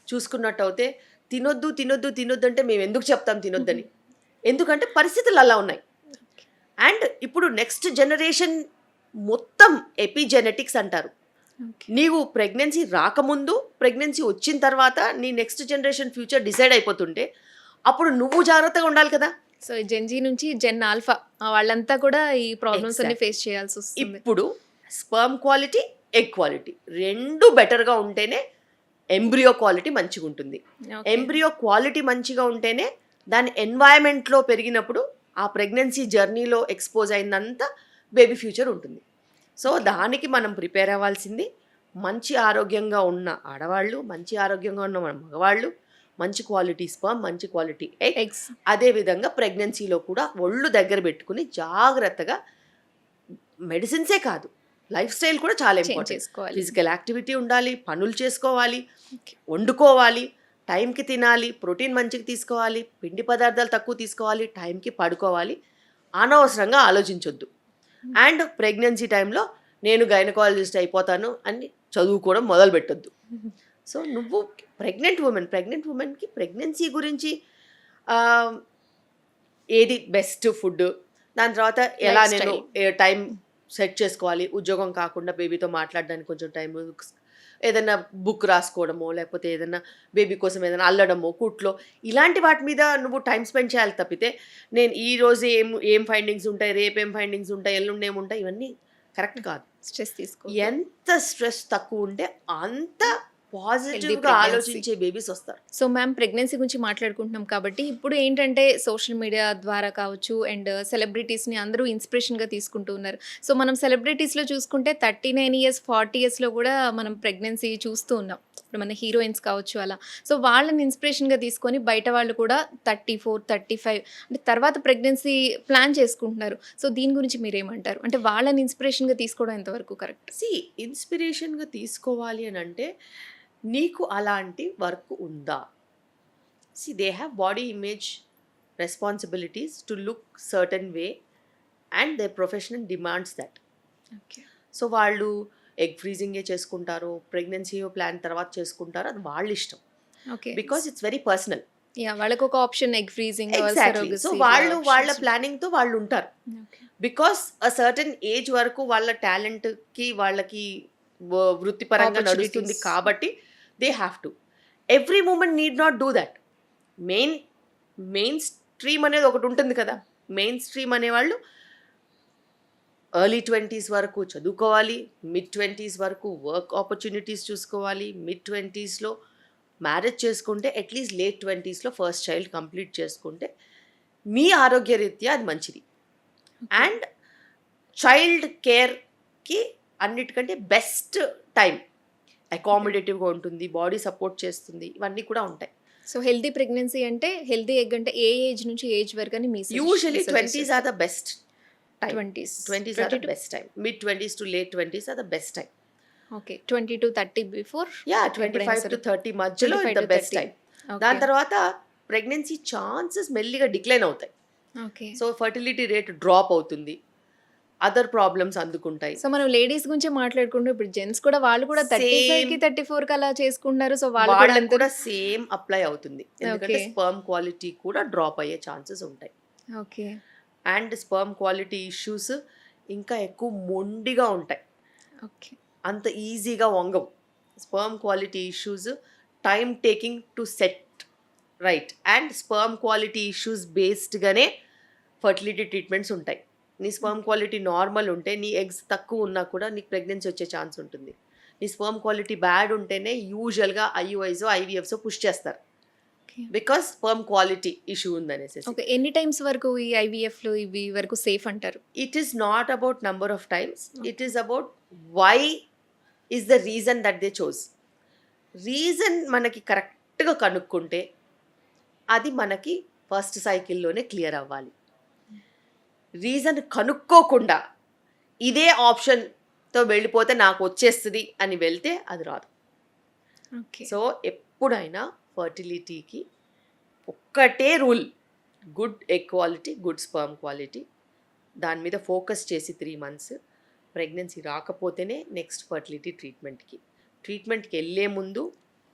చూసుకున్నట్టు అయితే తినొద్దు తినొద్దు తినొద్దు అంటే మేము ఎందుకు చెప్తాం తినొద్దని? ఎందుకంటే పరిస్థితులు అలా ఉన్నాయి. అండ్ ఇప్పుడు నెక్స్ట్ జనరేషన్ మొత్తం ఎపిజెనెటిక్స్ అంటారు. నీవు ప్రెగ్నెన్సీ రాకముందు, ప్రెగ్నెన్సీ వచ్చిన తర్వాత నీ నెక్స్ట్ జనరేషన్ ఫ్యూచర్ డిసైడ్ అయిపోతుంటే అప్పుడు నువ్వు జాగ్రత్తగా ఉండాలి కదా. సో జెన్జీ నుంచి జెన్ ఆల్ఫా వాళ్ళంతా కూడా ఈ ప్రాబ్లమ్స్ అన్ని ఫేస్ చేయాల్సి వస్తుంది. ఇప్పుడు స్పర్మ్ క్వాలిటీ, ఎగ్ క్వాలిటీ రెండు బెటర్గా ఉంటేనే ఎంబ్రియో క్వాలిటీ మంచిగా ఉంటుంది. ఎంబ్రియో క్వాలిటీ మంచిగా ఉంటేనే దాని ఎన్వైరన్మెంట్లో పెరిగినప్పుడు ఆ ప్రెగ్నెన్సీ జర్నీలో ఎక్స్పోజ్ అయిందంతా బేబీ ఫ్యూచర్ ఉంటుంది. సో, దానికి మనం ప్రిపేర్ అవ్వాల్సింది మంచి ఆరోగ్యంగా ఉన్న ఆడవాళ్ళు, మంచి ఆరోగ్యంగా ఉన్న మగవాళ్ళు, మంచి క్వాలిటీ స్పర్మ్, మంచి క్వాలిటీ ఎగ్స్. అదేవిధంగా ప్రెగ్నెన్సీలో కూడా ఒళ్ళు దగ్గర పెట్టుకుని జాగ్రత్తగా మెడిసిన్సే కాదు, లైఫ్ స్టైల్ కూడా చాలా ఇంపార్టెంట్. ఫిజికల్ యాక్టివిటీ ఉండాలి, పనులు చేసుకోవాలి, వండుకోవాలి, టైంకి తినాలి, ప్రోటీన్ మంచిగా తీసుకోవాలి, పిండి పదార్థాలు తక్కువ తీసుకోవాలి, టైంకి పడుకోవాలి, అనవసరంగా ఆలోచించొద్దు. అండ్ ప్రెగ్నెన్సీ టైంలో నేను గైనకాలజిస్ట్ అయిపోతాను అని చదువుకోవడం మొదలు పెట్టొద్దు. సో, నువ్వు ప్రెగ్నెంట్ ఉమెన్కి ప్రెగ్నెన్సీ గురించి ఏది బెస్ట్ ఫుడ్, దాని తర్వాత ఎలా నేను టైం సెట్ చేసుకోవాలి, ఉద్యోగం కాకుండా బేబీతో మాట్లాడడానికి కొంచెం టైం, ఏదైనా బుక్ రాసుకోవడమో, లేకపోతే ఏదైనా బేబీ కోసం ఏదైనా అల్లడమో, కుట్లో, ఇలాంటి వాటి మీద నువ్వు టైం స్పెండ్ చేయాలి తప్పితే నేను ఈరోజు ఏం ఫైండింగ్స్ ఉంటాయి, రేపు ఏం ఫైండింగ్స్ ఉంటాయి, ఎల్లుండి ఏముంటాయి, ఇవన్నీ కరెక్ట్ కాదు. స్ట్రెస్ తీసుకో. ఎంత స్ట్రెస్ తక్కువ ఉంటే అంత పాజిటివ్గా ఆలోచించే బేబీస్ వస్తారు. సో మ్యామ్, ప్రెగ్నెన్సీ గురించి మాట్లాడుకుంటున్నాం కాబట్టి ఇప్పుడు ఏంటంటే సోషల్ మీడియా ద్వారా కావచ్చు అండ్ సెలబ్రిటీస్ని అందరూ ఇన్స్పిరేషన్గా తీసుకుంటూ ఉన్నారు. సో మనం సెలబ్రిటీస్లో చూసుకుంటే 39 years 40 yearsలో కూడా మనం ప్రెగ్నెన్సీ చూస్తూ ఉన్నాం. ఇప్పుడు మన హీరోయిన్స్ కావచ్చు అలా. సో వాళ్ళని ఇన్స్పిరేషన్గా తీసుకొని బయట వాళ్ళు కూడా 34, 35 అంటే తర్వాత ప్రెగ్నెన్సీ ప్లాన్ చేసుకుంటున్నారు. సో దీని గురించి మీరేమంటారు? అంటే వాళ్ళని ఇన్స్పిరేషన్గా తీసుకోవడం ఎంతవరకు కరెక్ట్? ఇన్స్పిరేషన్గా తీసుకోవాలి అని అంటే నీకు అలాంటి వర్క్ ఉందా? They have body image responsibilities to look certain way and their profession demands that. Okay. So వాళ్ళు ఎగ్ ఫ్రీజింగే చేసుకుంటారు, ప్రెగ్నెన్సీ ప్లాన్ తర్వాత చేసుకుంటారు, అది వాళ్ళ ఇష్టం. Okay. Because it's very personal. Yeah! వాళ్ళకొక option egg freezing or exactly. So surrogacy వాళ్ళు వాళ్ళ ఆప్షన్స్. ప్లానింగ్తో వాళ్ళు ఉంటారు. Okay. Because a certain age వరకు వాళ్ళ టాలెంట్కి వాళ్ళకి వృత్తిపరంగా నడుస్తుంది Opportunities. కాబట్టి they have to. Every moment need not do that. Main main stream అనేది ఒకటి ఉంటుంది కదా. మెయిన్ స్ట్రీమ్ అనేవాళ్ళు ఎర్లీ 20s వరకు చదువుకోవాలి, మిడ్ 20s వరకు వర్క్ ఆపర్చునిటీస్ చూసుకోవాలి, మిడ్ 20sలో మ్యారేజ్ చేసుకుంటే అట్లీస్ట్ లేట్ 20sలో ఫస్ట్ చైల్డ్ కంప్లీట్ చేసుకుంటే మీ ఆరోగ్యరీత్యా అది మంచిది. అండ్ చైల్డ్ కేర్కి అన్నిటికంటే బెస్ట్ టైం. అకామిడేటివ్గా ఉంటుంది, బాడీ సపోర్ట్ చేస్తుంది, ఇవన్నీ కూడా ఉంటాయి. సో హెల్తీ ప్రెగ్నెన్సీ అంటే హెల్తీ ఎగ్ అంటే ఏ ఏజ్ నుంచి ఏజ్ వరకు అని మీ usually 20s are the best time. 20s 20s are the best time. Mid 20s to late 20s are the best time. Okay. 20 to 30 before. Yeah 25 to 30 మధ్యలో 25 the to best 30. Time. దాని తర్వాత pregnancy chances మెల్లిగా decline అవుతాయి. Okay. So fertility rate drop అవుతుంది, other problems అందుకుంటాయి. So మనం ladies గురించే మాట్లాడుకుంటూ ఇప్పుడు జెంట్స్ కూడా వాళ్ళు కూడా 35 కి 34 కి అలా చేసుకుంటున్నారు. సో వాళ్ళు కూడా వాళ్ళకి అంతే. కూడా సేమ్ అప్లై అవుతుంది, ఎందుకంటే Okay. స్పర్మ్ క్వాలిటీ కూడా డ్రాప్ అయ్యే ఛాన్సెస్ ఉంటాయి. Okay. And sperm quality issues ఇంకా ఎక్కువ మొండిగా ఉంటాయి, ఓకే. అంత ఈజీగా వంగవు. Sperm quality issues time taking to set right. And sperm quality issues బేస్డ్గానే ఫర్టిలిటీ ట్రీట్మెంట్స్ ఉంటాయి. నీ స్పర్మ్ క్వాలిటీ నార్మల్ ఉంటే, నీ ఎగ్స్ తక్కువ ఉన్నా కూడా నీకు ప్రెగ్నెన్సీ వచ్చే ఛాన్స్ ఉంటుంది. నీ స్పర్మ్ క్వాలిటీ బ్యాడ్ ఉంటేనే యూజువల్గా ఐయుఐసో ఐవీఎఫ్సో పుష్ చేస్తారు, okay. Because sperm quality issue ఉందనేసి. ఓకే. ఎన్ని టైమ్స్ వరకు ఈ ఐవీఎఫ్ లో ఇవి వరకు సేఫ్ అంటారు? It is not about number of times, it is about why is the reason that they chose. Reason మనకి కరెక్ట్గా కనుక్కుంటే అది మనకి ఫస్ట్ సైకిల్లోనే క్లియర్ అవ్వాలి. రీజన్ కనుక్కోకుండా ఇదే ఆప్షన్తో వెళ్ళిపోతే నాకు వచ్చేస్తుంది అని వెళ్తే అది రాదు. ఓకే. సో ఎప్పుడైనా ఫర్టిలిటీకి ఒక్కటే rule, good egg quality, good sperm quality. దాని మీద ఫోకస్ చేసి 3 months ప్రెగ్నెన్సీ రాకపోతేనే నెక్స్ట్ ఫర్టిలిటీ ట్రీట్మెంట్కి వెళ్ళే ముందు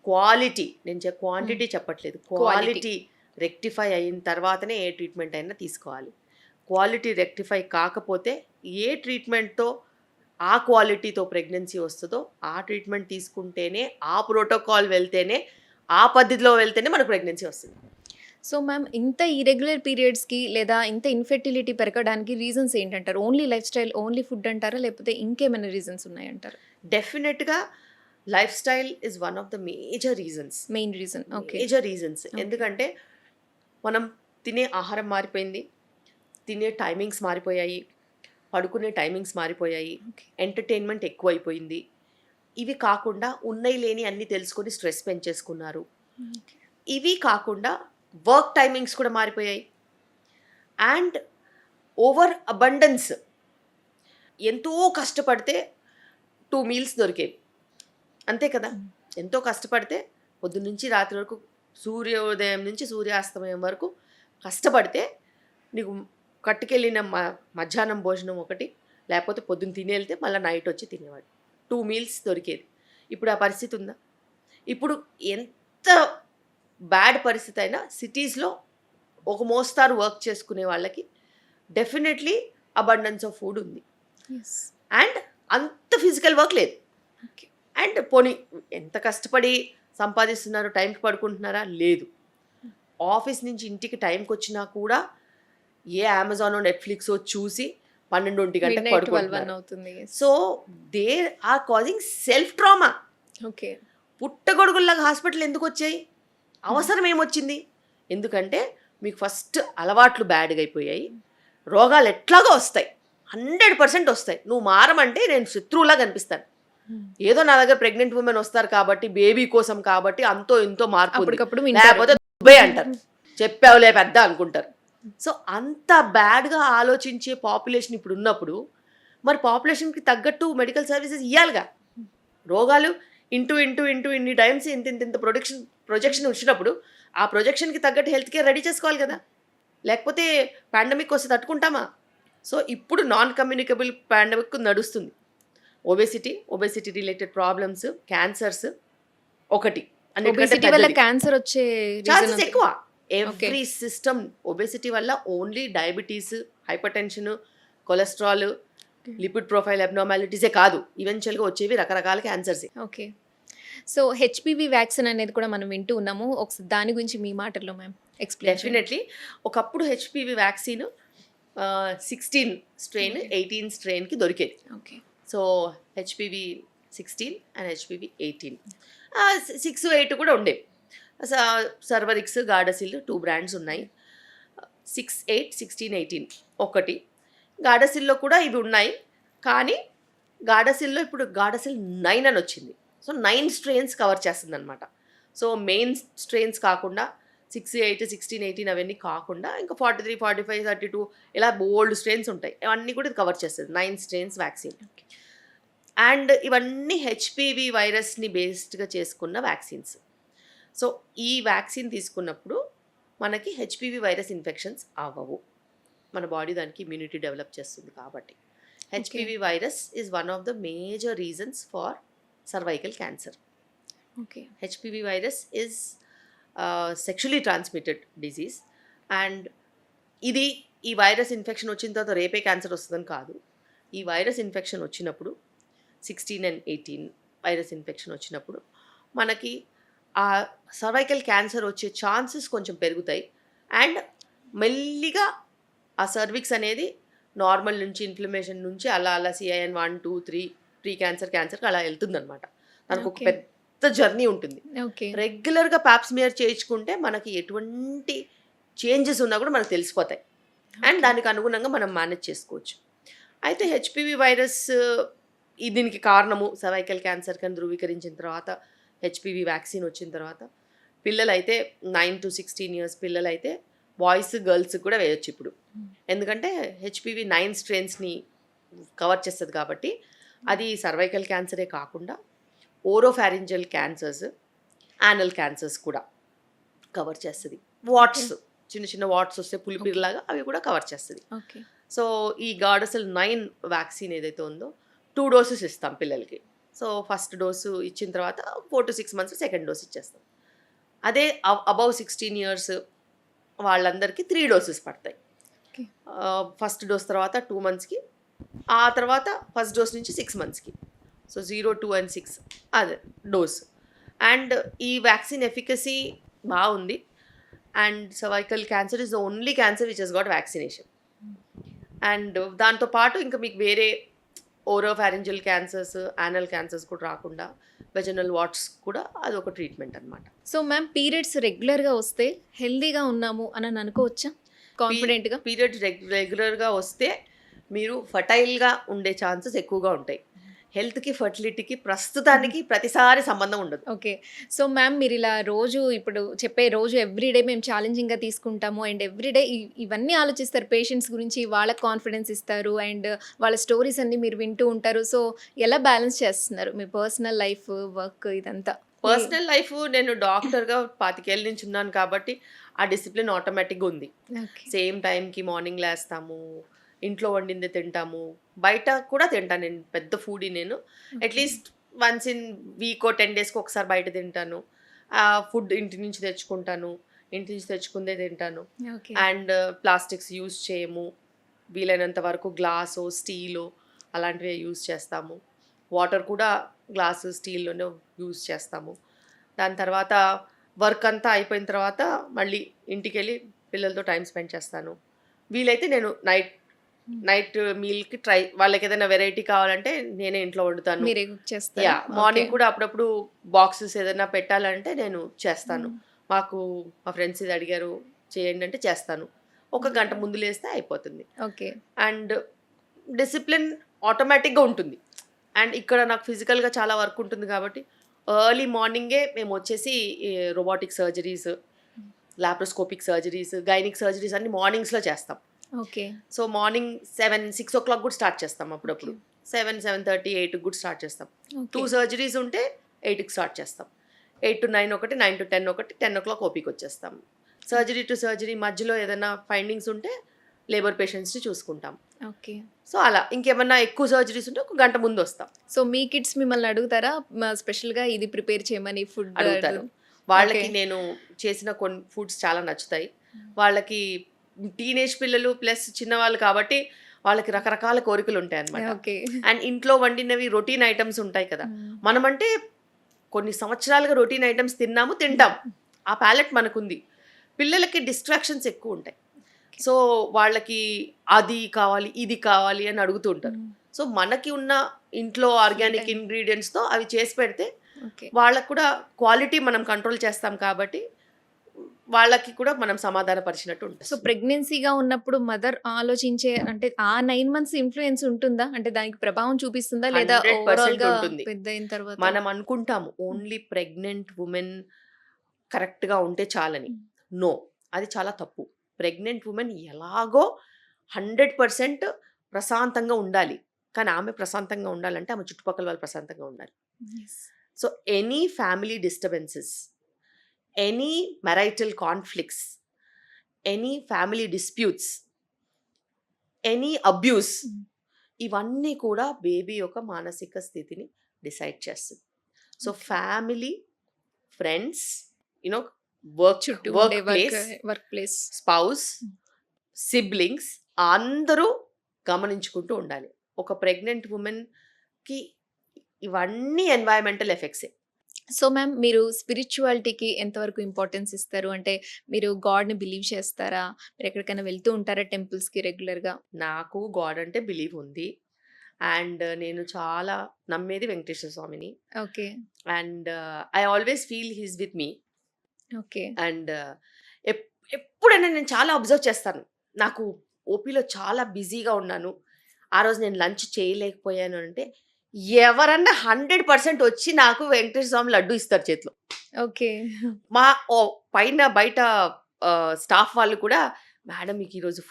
క్వాలిటీ, నేను క్వాంటిటీ చెప్పట్లేదు, క్వాలిటీ రెక్టిఫై అయిన తర్వాతనే ఏ ట్రీట్మెంట్ అయినా తీసుకోవాలి. క్వాలిటీ రెక్టిఫై కాకపోతే ఏ ట్రీట్మెంట్తో ఆ క్వాలిటీతో ప్రెగ్నెన్సీ వస్తుందో ఆ ట్రీట్మెంట్ తీసుకుంటేనే, ఆ ప్రోటోకాల్ వెళ్తేనే, ఆ పద్ధతిలో వెళ్తేనే మనకు ప్రెగ్నెన్సీ వస్తుంది. సో మ్యామ్, ఇంత ఇరెగ్యులర్ పీరియడ్స్కి లేదా ఇంత ఇన్ఫెర్టిలిటీ పెరగడానికి రీజన్స్ ఏంటంటారు? Only life style, only food అంటారా, లేకపోతే ఇంకేమైనా రీజన్స్ ఉన్నాయంటారు? డెఫినెట్గా life style is one of the major reasons. Main reason. Okay. Major reasons. ఎందుకంటే మనం తినే ఆహారం మారిపోయింది, తినే టైమింగ్స్ మారిపోయాయి, పడుకునే టైమింగ్స్ మారిపోయాయి, ఓకే. ఎంటర్టైన్మెంట్ ఎక్కువైపోయింది. ఇవి కాకుండా ఉన్నాయి లేని అన్నీ తెలుసుకొని స్ట్రెస్ పెంచేసుకున్నారు. ఓకే. ఇవి కాకుండా వర్క్ టైమింగ్స్ కూడా మారిపోయాయి. And over abundance. ఎంతో కష్టపడితే 2 meals దొరికేవి, అంతే కదా. ఎంతో కష్టపడితే పొద్దున్న నుంచి రాత్రి వరకు, సూర్యోదయం నుంచి సూర్యాస్తమయం వరకు కష్టపడితే నీకు కట్టుకెళ్ళిన మధ్యాహ్నం భోజనం ఒకటి, లేకపోతే పొద్దున్న తినేళ్తే మళ్ళీ నైట్ వచ్చి తినేవాడు. 2 meals దొరికేది. ఇప్పుడు ఆ పరిస్థితి ఉందా? ఇప్పుడు ఎంత బ్యాడ్ పరిస్థితి అయినా సిటీస్లో ఒక మోస్తారు వర్క్ చేసుకునే వాళ్ళకి డెఫినెట్లీ అబండెన్స్ ఆఫ్ ఫుడ్ ఉంది. ఎస్. అండ్ అంత ఫిజికల్ వర్క్ లేదు. ఓకే. అండ్ పోనీ ఎంత కష్టపడి సంపాదిస్తున్నారు, టైంకి పడుకుంటున్నారా? లేదు. ఆఫీస్ నుంచి ఇంటికి టైంకి వచ్చినా కూడా ఏ అమెజానో నెట్ఫ్లిక్సో చూసి 12 గంటలకు Midnight 12 పడుకుంటున్నారు. అవుతుంది. Yes. So they are causing self trauma. Okay. పుట్టగొడుగుల్లాగా హాస్పిటల్ ఎందుకు వచ్చాయి? అవసరం ఏమొచ్చింది? ఎందుకంటే మీకు ఫస్ట్ అలవాట్లు బ్యాడ్గా అయిపోయాయి, రోగాలు ఎట్లాగో వస్తాయి, 100% వస్తాయి. నువ్వు మారమంటే నేను శత్రువులా కనిపిస్తాను. ఏదో నా దగ్గర ప్రెగ్నెంట్ ఉమెన్ వస్తారు కాబట్టి, బేబీ కోసం కాబట్టి అంతో ఇంతో మార్పు ఉంది. అప్పటికప్పుడు లేకపోతే దుబాయ్ అంటారు, చెప్పావులే పెద్ద అనుకుంటారు. సో అంత బ్యాడ్గా ఆలోచించే పాపులేషన్ ఇప్పుడు ఉన్నప్పుడు మరి పాపులేషన్కి తగ్గట్టు మెడికల్ సర్వీసెస్ ఇవ్వాలిగా. రోగాలు ఇన్ని టైమ్స్ ఇంత ప్రొజెక్షన్ వచ్చినప్పుడు ఆ ప్రొజెక్షన్కి తగ్గట్టు హెల్త్ కేర్ రెడీ చేసుకోవాలి కదా. లేకపోతే పాండమిక్ వస్తే తట్టుకుంటామా? సో ఇప్పుడు నాన్ కమ్యూనికబుల్ పాండమిక్ నడుస్తుంది. ఒబెసిటీ రిలేటెడ్ ప్రాబ్లమ్స్, క్యాన్సర్స్ ఒకటి అన్నిటికంటే ఒబేసిటీ వల్ల పెద్దది. క్యాన్సర్ వచ్చే ఛాన్సెస్ రీజన్ ఎక్కువ. ఎవ్రీ సిస్టమ్ ఒబెసిటీ వల్ల only diabetes, hypertension, cholesterol, lipid profile అబ్నార్మాలిటీసే కాదు, ఈవెన్చువల్గా వచ్చేవి రకరకాల cancers. Okay. So HPV vaccine అనేది కూడా మనం వింటూ ఉన్నాము. ఒకసారి దాని గురించి మీ మాటల్లో మ్యామ్ ఎక్స్ప్లెయిన్ చేయండి. డెఫినెట్లీ ఒకప్పుడు హెచ్పివి వ్యాక్సిన్ 16 స్ట్రెయిన్ 18 స్ట్రెయిన్కి దొరికేది. Okay. So HPV 16 and HPV 18, 6, 8 కూడా ఉండేవి. సర్వరిక్స్, గార్డసిల్ 2 బ్రాండ్స్ ఉన్నాయి. 6, 8, 16, 18 ఒకటి. గార్డసిల్లో కూడా ఇవి ఉన్నాయి, కానీ గార్డసిల్లో ఇప్పుడు గార్డసిల్ 9 అని వచ్చింది. సో 9 స్ట్రెయిన్స్ కవర్ చేస్తుంది అనమాట. సో మెయిన్ స్ట్రెయిన్స్ కాకుండా 6, 8, 16, 18 అవన్నీ కాకుండా ఇంకా 43, 45, 32 ఇలా బోల్డ్ స్ట్రెయిన్స్ ఉంటాయి. అవన్నీ కూడా ఇది కవర్ చేస్తుంది. 9 స్ట్రెయిన్స్ వ్యాక్సిన్. అండ్ ఇవన్నీ హెచ్పివి వైరస్ని బేస్డ్గా చేసుకున్న వ్యాక్సిన్స్. సో ఈ వ్యాక్సిన్ తీసుకున్నప్పుడు మనకి హెచ్పివి వైరస్ ఇన్ఫెక్షన్స్ అవ్వవు. మన బాడీ దానికి ఇమ్యూనిటీ డెవలప్ చేస్తుంది కాబట్టి. HPV virus is one of the major reasons for cervical cancer. Okay. HPV virus is sexually transmitted disease. And ఈ వైరస్ ఇన్ఫెక్షన్ వచ్చిన తర్వాత రేపే క్యాన్సర్ వస్తుందని కాదు. ఈ వైరస్ ఇన్ఫెక్షన్ వచ్చినప్పుడు 16 and 18 వైరస్ ఇన్ఫెక్షన్ వచ్చినప్పుడు మనకి ఆ సర్వైకల్ క్యాన్సర్ వచ్చే ఛాన్సెస్ కొంచెం పెరుగుతాయి. అండ్ మెల్లిగా ఆ సర్విక్స్ అనేది నార్మల్ నుంచి ఇన్ఫ్లమేషన్ నుంచి అలా CIN 1, 2, 3 ప్రీ క్యాన్సర్కి అలా వెళ్తుందన్నమాట. దానికి ఒక పెద్ద జర్నీ ఉంటుంది. ఓకే. రెగ్యులర్గా ప్యాప్స్మియర్ చేయించుకుంటే మనకి ఎటువంటి చేంజెస్ ఉన్నా కూడా మనకు తెలిసిపోతాయి. అండ్ దానికి అనుగుణంగా మనం మేనేజ్ చేసుకోవచ్చు. అయితే హెచ్పివి వైరస్ దీనికి కారణము సర్వైకల్ క్యాన్సర్ అని ధృవీకరించిన తర్వాత హెచ్పివి వ్యాక్సిన్ వచ్చిన తర్వాత పిల్లలైతే 9 to 16 years పిల్లలైతే బాయ్స్, గర్ల్స్ కూడా వేయొచ్చు ఇప్పుడు. ఎందుకంటే హెచ్పివి 9 స్ట్రెయిన్స్ని కవర్ చేస్తుంది కాబట్టి. అది సర్వైకల్ క్యాన్సరే కాకుండా ఓరోఫారింజల్ క్యాన్సర్స్, యానల్ క్యాన్సర్స్ కూడా కవర్ చేస్తుంది. వాట్స్, చిన్న చిన్న వాట్స్ వస్తే పులిపిరిలాగా అవి కూడా కవర్ చేస్తుంది. ఓకే. సో ఈ గార్డసిల్ 9 వ్యాక్సిన్ ఏదైతే ఉందో 2 doses ఇస్తాం పిల్లలకి. సో ఫస్ట్ డోసు ఇచ్చిన తర్వాత 4 to 6 months సెకండ్ డోస్ ఇచ్చేస్తాం. అదే అబవ్ 16 years వాళ్ళందరికీ 3 doses పడతాయి. ఫస్ట్ డోస్ తర్వాత 2 monthsకి, ఆ తర్వాత ఫస్ట్ డోస్ నుంచి 6 monthsకి. సో 0, 2 and 6 అదే డోస్. అండ్ ఈ వ్యాక్సిన్ ఎఫికసీ బాగుంది. And cervical cancer is the only cancer which has got vaccination. And దాంతోపాటు ఇంకా మీకు వేరే ఓరోఫారింజల్ క్యాన్సర్స్, యానల్ క్యాన్సర్స్ కూడా రాకుండా వెజనల్ వాట్స్ కూడా అదొక ట్రీట్మెంట్ అనమాట. సో మ్యామ్ పీరియడ్స్ రెగ్యులర్గా వస్తే హెల్దీగా ఉన్నాము అని అనుకోవచ్చా కాన్ఫిడెంట్గా? పీరియడ్ రెగ్యులర్గా వస్తే మీరు ఫర్టైల్గా ఉండే ఛాన్సెస్ ఎక్కువగా ఉంటాయి. హెల్త్కి, ఫర్టిలిటీకి ప్రస్తుతానికి ప్రతిసారి సంబంధం ఉండదు. ఓకే. సో మ్యామ్ మీరు ఇలా రోజు ఇప్పుడు చెప్పే రోజు ఎవ్రీడే మేము ఛాలెంజింగ్గా తీసుకుంటాము అండ్ ఎవ్రీడే ఇవన్నీ ఆలోచిస్తారు పేషెంట్స్ గురించి, వాళ్ళకి కాన్ఫిడెన్స్ ఇస్తారు అండ్ వాళ్ళ స్టోరీస్ అన్నీ మీరు వింటూ ఉంటారు. సో ఎలా బ్యాలెన్స్ చేస్తున్నారు మీ పర్సనల్ లైఫ్, వర్క్ ఇదంతా? పర్సనల్ లైఫ్ నేను డాక్టర్గా 25 ఏళ్ళ నుంచి ఉన్నాను కాబట్టి ఆ డిసిప్లిన్ ఆటోమేటిక్గా ఉంది. సేమ్ టైంకి మార్నింగ్ లేస్తాము, ఇంట్లో వండిందే తింటాము, బయట కూడా తింటాను. నేను పెద్ద ఫుడీ. నేను అట్లీస్ట్ వన్స్ ఇన్ వీక్ 10 daysకి ఒకసారి బయట తింటాను. ఫుడ్ ఇంటి నుంచి తెచ్చుకుంటాను, ఇంటి నుంచి తెచ్చుకుందే తింటాను. అండ్ ప్లాస్టిక్స్ యూజ్ చేయము, వీలైనంత వరకు గ్లాసు, స్టీలు అలాంటివి యూజ్ చేస్తాము. వాటర్ కూడా గ్లాసు, స్టీల్లోనే యూజ్ చేస్తాము. దాని తర్వాత వర్క్ అంతా అయిపోయిన తర్వాత మళ్ళీ ఇంటికి వెళ్ళి పిల్లలతో టైం స్పెండ్ చేస్తాను. వీలైతే నేను నైట్ మీల్కి వాళ్ళకి ఏదైనా వెరైటీ కావాలంటే నేనే ఇంట్లో వండుతాను. మార్నింగ్ కూడా అప్పుడప్పుడు బాక్సెస్ ఏదైనా పెట్టాలంటే నేను చేస్తాను. మాకు మా ఫ్రెండ్స్ ఇది అడిగారు చేయండి అంటే చేస్తాను. 1 గంట ముందు లేస్తే అయిపోతుంది. ఓకే. అండ్ డిసిప్లిన్ ఆటోమేటిక్గా ఉంటుంది. అండ్ ఇక్కడ నాకు ఫిజికల్గా చాలా వర్క్ ఉంటుంది కాబట్టి ఎర్లీ మార్నింగే మేము వచ్చేసి robotic surgeries, laparoscopic surgeries, gynaec surgeries అన్ని మార్నింగ్స్లో చేస్తాం. ఓకే. సో మార్నింగ్ 7, 6 o'clock కూడా స్టార్ట్ చేస్తాం. అప్పుడప్పుడు 7, 7:30, 8 కూడా స్టార్ట్ చేస్తాం. 2 సర్జరీస్ ఉంటే 8కి స్టార్ట్ చేస్తాం. 8 to 9 ఒకటి, 9 to 10 ఒకటి, 10 o'clock ఓపీకి వచ్చేస్తాం. సర్జరీ టు సర్జరీ మధ్యలో ఏదైనా ఫైండింగ్స్ ఉంటే లేబర్ పేషెంట్స్ని చూసుకుంటాం. ఓకే. సో అలా ఇంకేమన్నా ఎక్కువ సర్జరీస్ ఉంటే ఒక గంట ముందు వస్తాం. సో మీ కిడ్స్ మిమ్మల్ని అడుగుతారా స్పెషల్గా ఇది ప్రిపేర్ చేయమని ఫుడ్ అడుగుతారు. వాళ్ళకి నేను చేసిన కొన్ని ఫుడ్స్ చాలా నచ్చుతాయి. వాళ్ళకి టీనేజ్ పిల్లలు ప్లస్ చిన్నవాళ్ళు కాబట్టి వాళ్ళకి రకరకాల కోరికలు ఉంటాయి అన్నమాట. ఓకే. అండ్ ఇంట్లో వండినవి రొటీన్ ఐటమ్స్ ఉంటాయి కదా, మనమంటే కొన్ని సంవత్సరాలుగా రొటీన్ ఐటమ్స్ తింటాం, ఆ ప్యాలెట్ మనకుంది. పిల్లలకి డిస్ట్రాక్షన్స్ ఎక్కువ ఉంటాయి. సో వాళ్ళకి అది కావాలి ఇది కావాలి అని అడుగుతూ ఉంటారు. సో మనకి ఉన్న ఇంట్లో ఆర్గానిక్ ఇంగ్రీడియంట్స్తో అవి చేసి పెడితే వాళ్ళకు కూడా క్వాలిటీ మనం కంట్రోల్ చేస్తాం కాబట్టి వాళ్ళకి కూడా మనం సమాధానపరిచినట్టు ఉంటుంది. సో ప్రెగ్నెన్సీగా ఉన్నప్పుడు మదర్ ఆలోచించే అంటే ఆ 9 months ఇన్ఫ్లుయెన్స్ ఉంటుందా, అంటే దానికి ప్రభావం చూపిస్తుందా లేదా 100% ఓవరాల్ గా ఉంటుంది. పెద్ద అయిన తర్వాత మనం అనుకుంటాము ఓన్లీ ప్రెగ్నెంట్ ఉమెన్ కరెక్ట్గా ఉంటే చాలని. నో, అది చాలా తప్పు. ప్రెగ్నెంట్ ఉమెన్ ఎలాగో 100% ప్రశాంతంగా ఉండాలి. కానీ ఆమె ప్రశాంతంగా ఉండాలంటే ఆమె చుట్టుపక్కల వాళ్ళు ప్రశాంతంగా ఉండాలి. So any family disturbances, any marital conflicts, any family disputes, any abuse, ఇవన్నీ కూడా బేబీ యొక్క మానసిక స్థితిని డిసైడ్ చేస్తుంది. So family, friends, you know, work place, spouse, siblings అందరూ గమనించుకుంటూ ఉండాలి. ఒక ప్రెగ్నెంట్ ఉమెన్కి ఇవన్నీ ఎన్వైరన్మెంటల్ ఎఫెక్ట్సే. సో మ్యామ్ మీరు స్పిరిచువాలిటీకి ఎంతవరకు ఇంపార్టెన్స్ ఇస్తారు? అంటే మీరు గాడ్ని బిలీవ్ చేస్తారా? మీరు ఎక్కడికైనా వెళ్తూ ఉంటారా టెంపుల్స్కి రెగ్యులర్గా? నాకు గాడ్ అంటే బిలీవ్ ఉంది. అండ్ నేను చాలా నమ్మేది వెంకటేశ్వర స్వామిని. Okay. And I always feel he's with me. Okay. And ఎప్పుడైనా నేను చాలా అబ్జర్వ్ చేస్తాను. నాకు ఓపీలో చాలా బిజీగా ఉన్నాను, ఆ రోజు నేను లంచ్ చేయలేకపోయాను అంటే ఎవరన్నా 100% వచ్చి నాకు వెంకటేశ్వర స్వామి లడ్డు ఇస్తారు చేతిలో. ఓకే. మా బయట స్టాఫ్ వాళ్ళు కూడా, మేడం మీకు ఈరోజు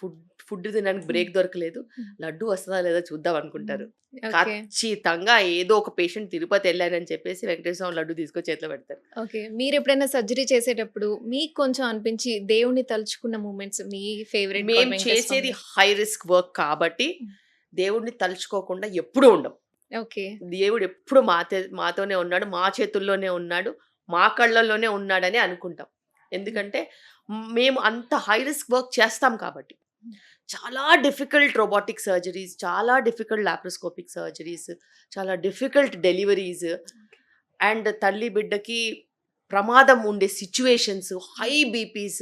ఫుడ్ తినడానికి బ్రేక్ దొరకలేదు, లడ్డు వస్తుందా లేదా చూద్దాం అనుకుంటారు. ఖచ్చితంగా ఏదో ఒక పేషెంట్ తిరుపతి వెళ్ళారని చెప్పేసి వెంకటేశ్వర స్వామి లడ్డు తీసుకొని చేతిలో పెడతారు. ఓకే. మీరు ఎప్పుడైనా సర్జరీ చేసేటప్పుడు మీకు కొంచెం అనిపించి దేవుణ్ణి తలుచుకున్న మూమెంట్స్ మీ ఫేవరెట్? మేము చేసేది హై రిస్క్ వర్క్ కాబట్టి దేవుడిని తలుచుకోకుండా ఎప్పుడూ ఉండం. ఓకే. దేవుడు ఎప్పుడు మాతోనే ఉన్నాడు, మా చేతుల్లోనే ఉన్నాడు, మా కళ్ళల్లోనే ఉన్నాడని అనుకుంటాం. ఎందుకంటే మేము అంత హై రిస్క్ వర్క్ చేస్తాం కాబట్టి. చాలా డిఫికల్ట్ రోబోటిక్ సర్జరీస్, చాలా డిఫికల్ట్ లాప్రోస్కోపిక్ సర్జరీస్, చాలా డిఫికల్ట్ డెలివరీస్, అండ్ తల్లి బిడ్డకి ప్రమాదం ఉండే situations, high BPs,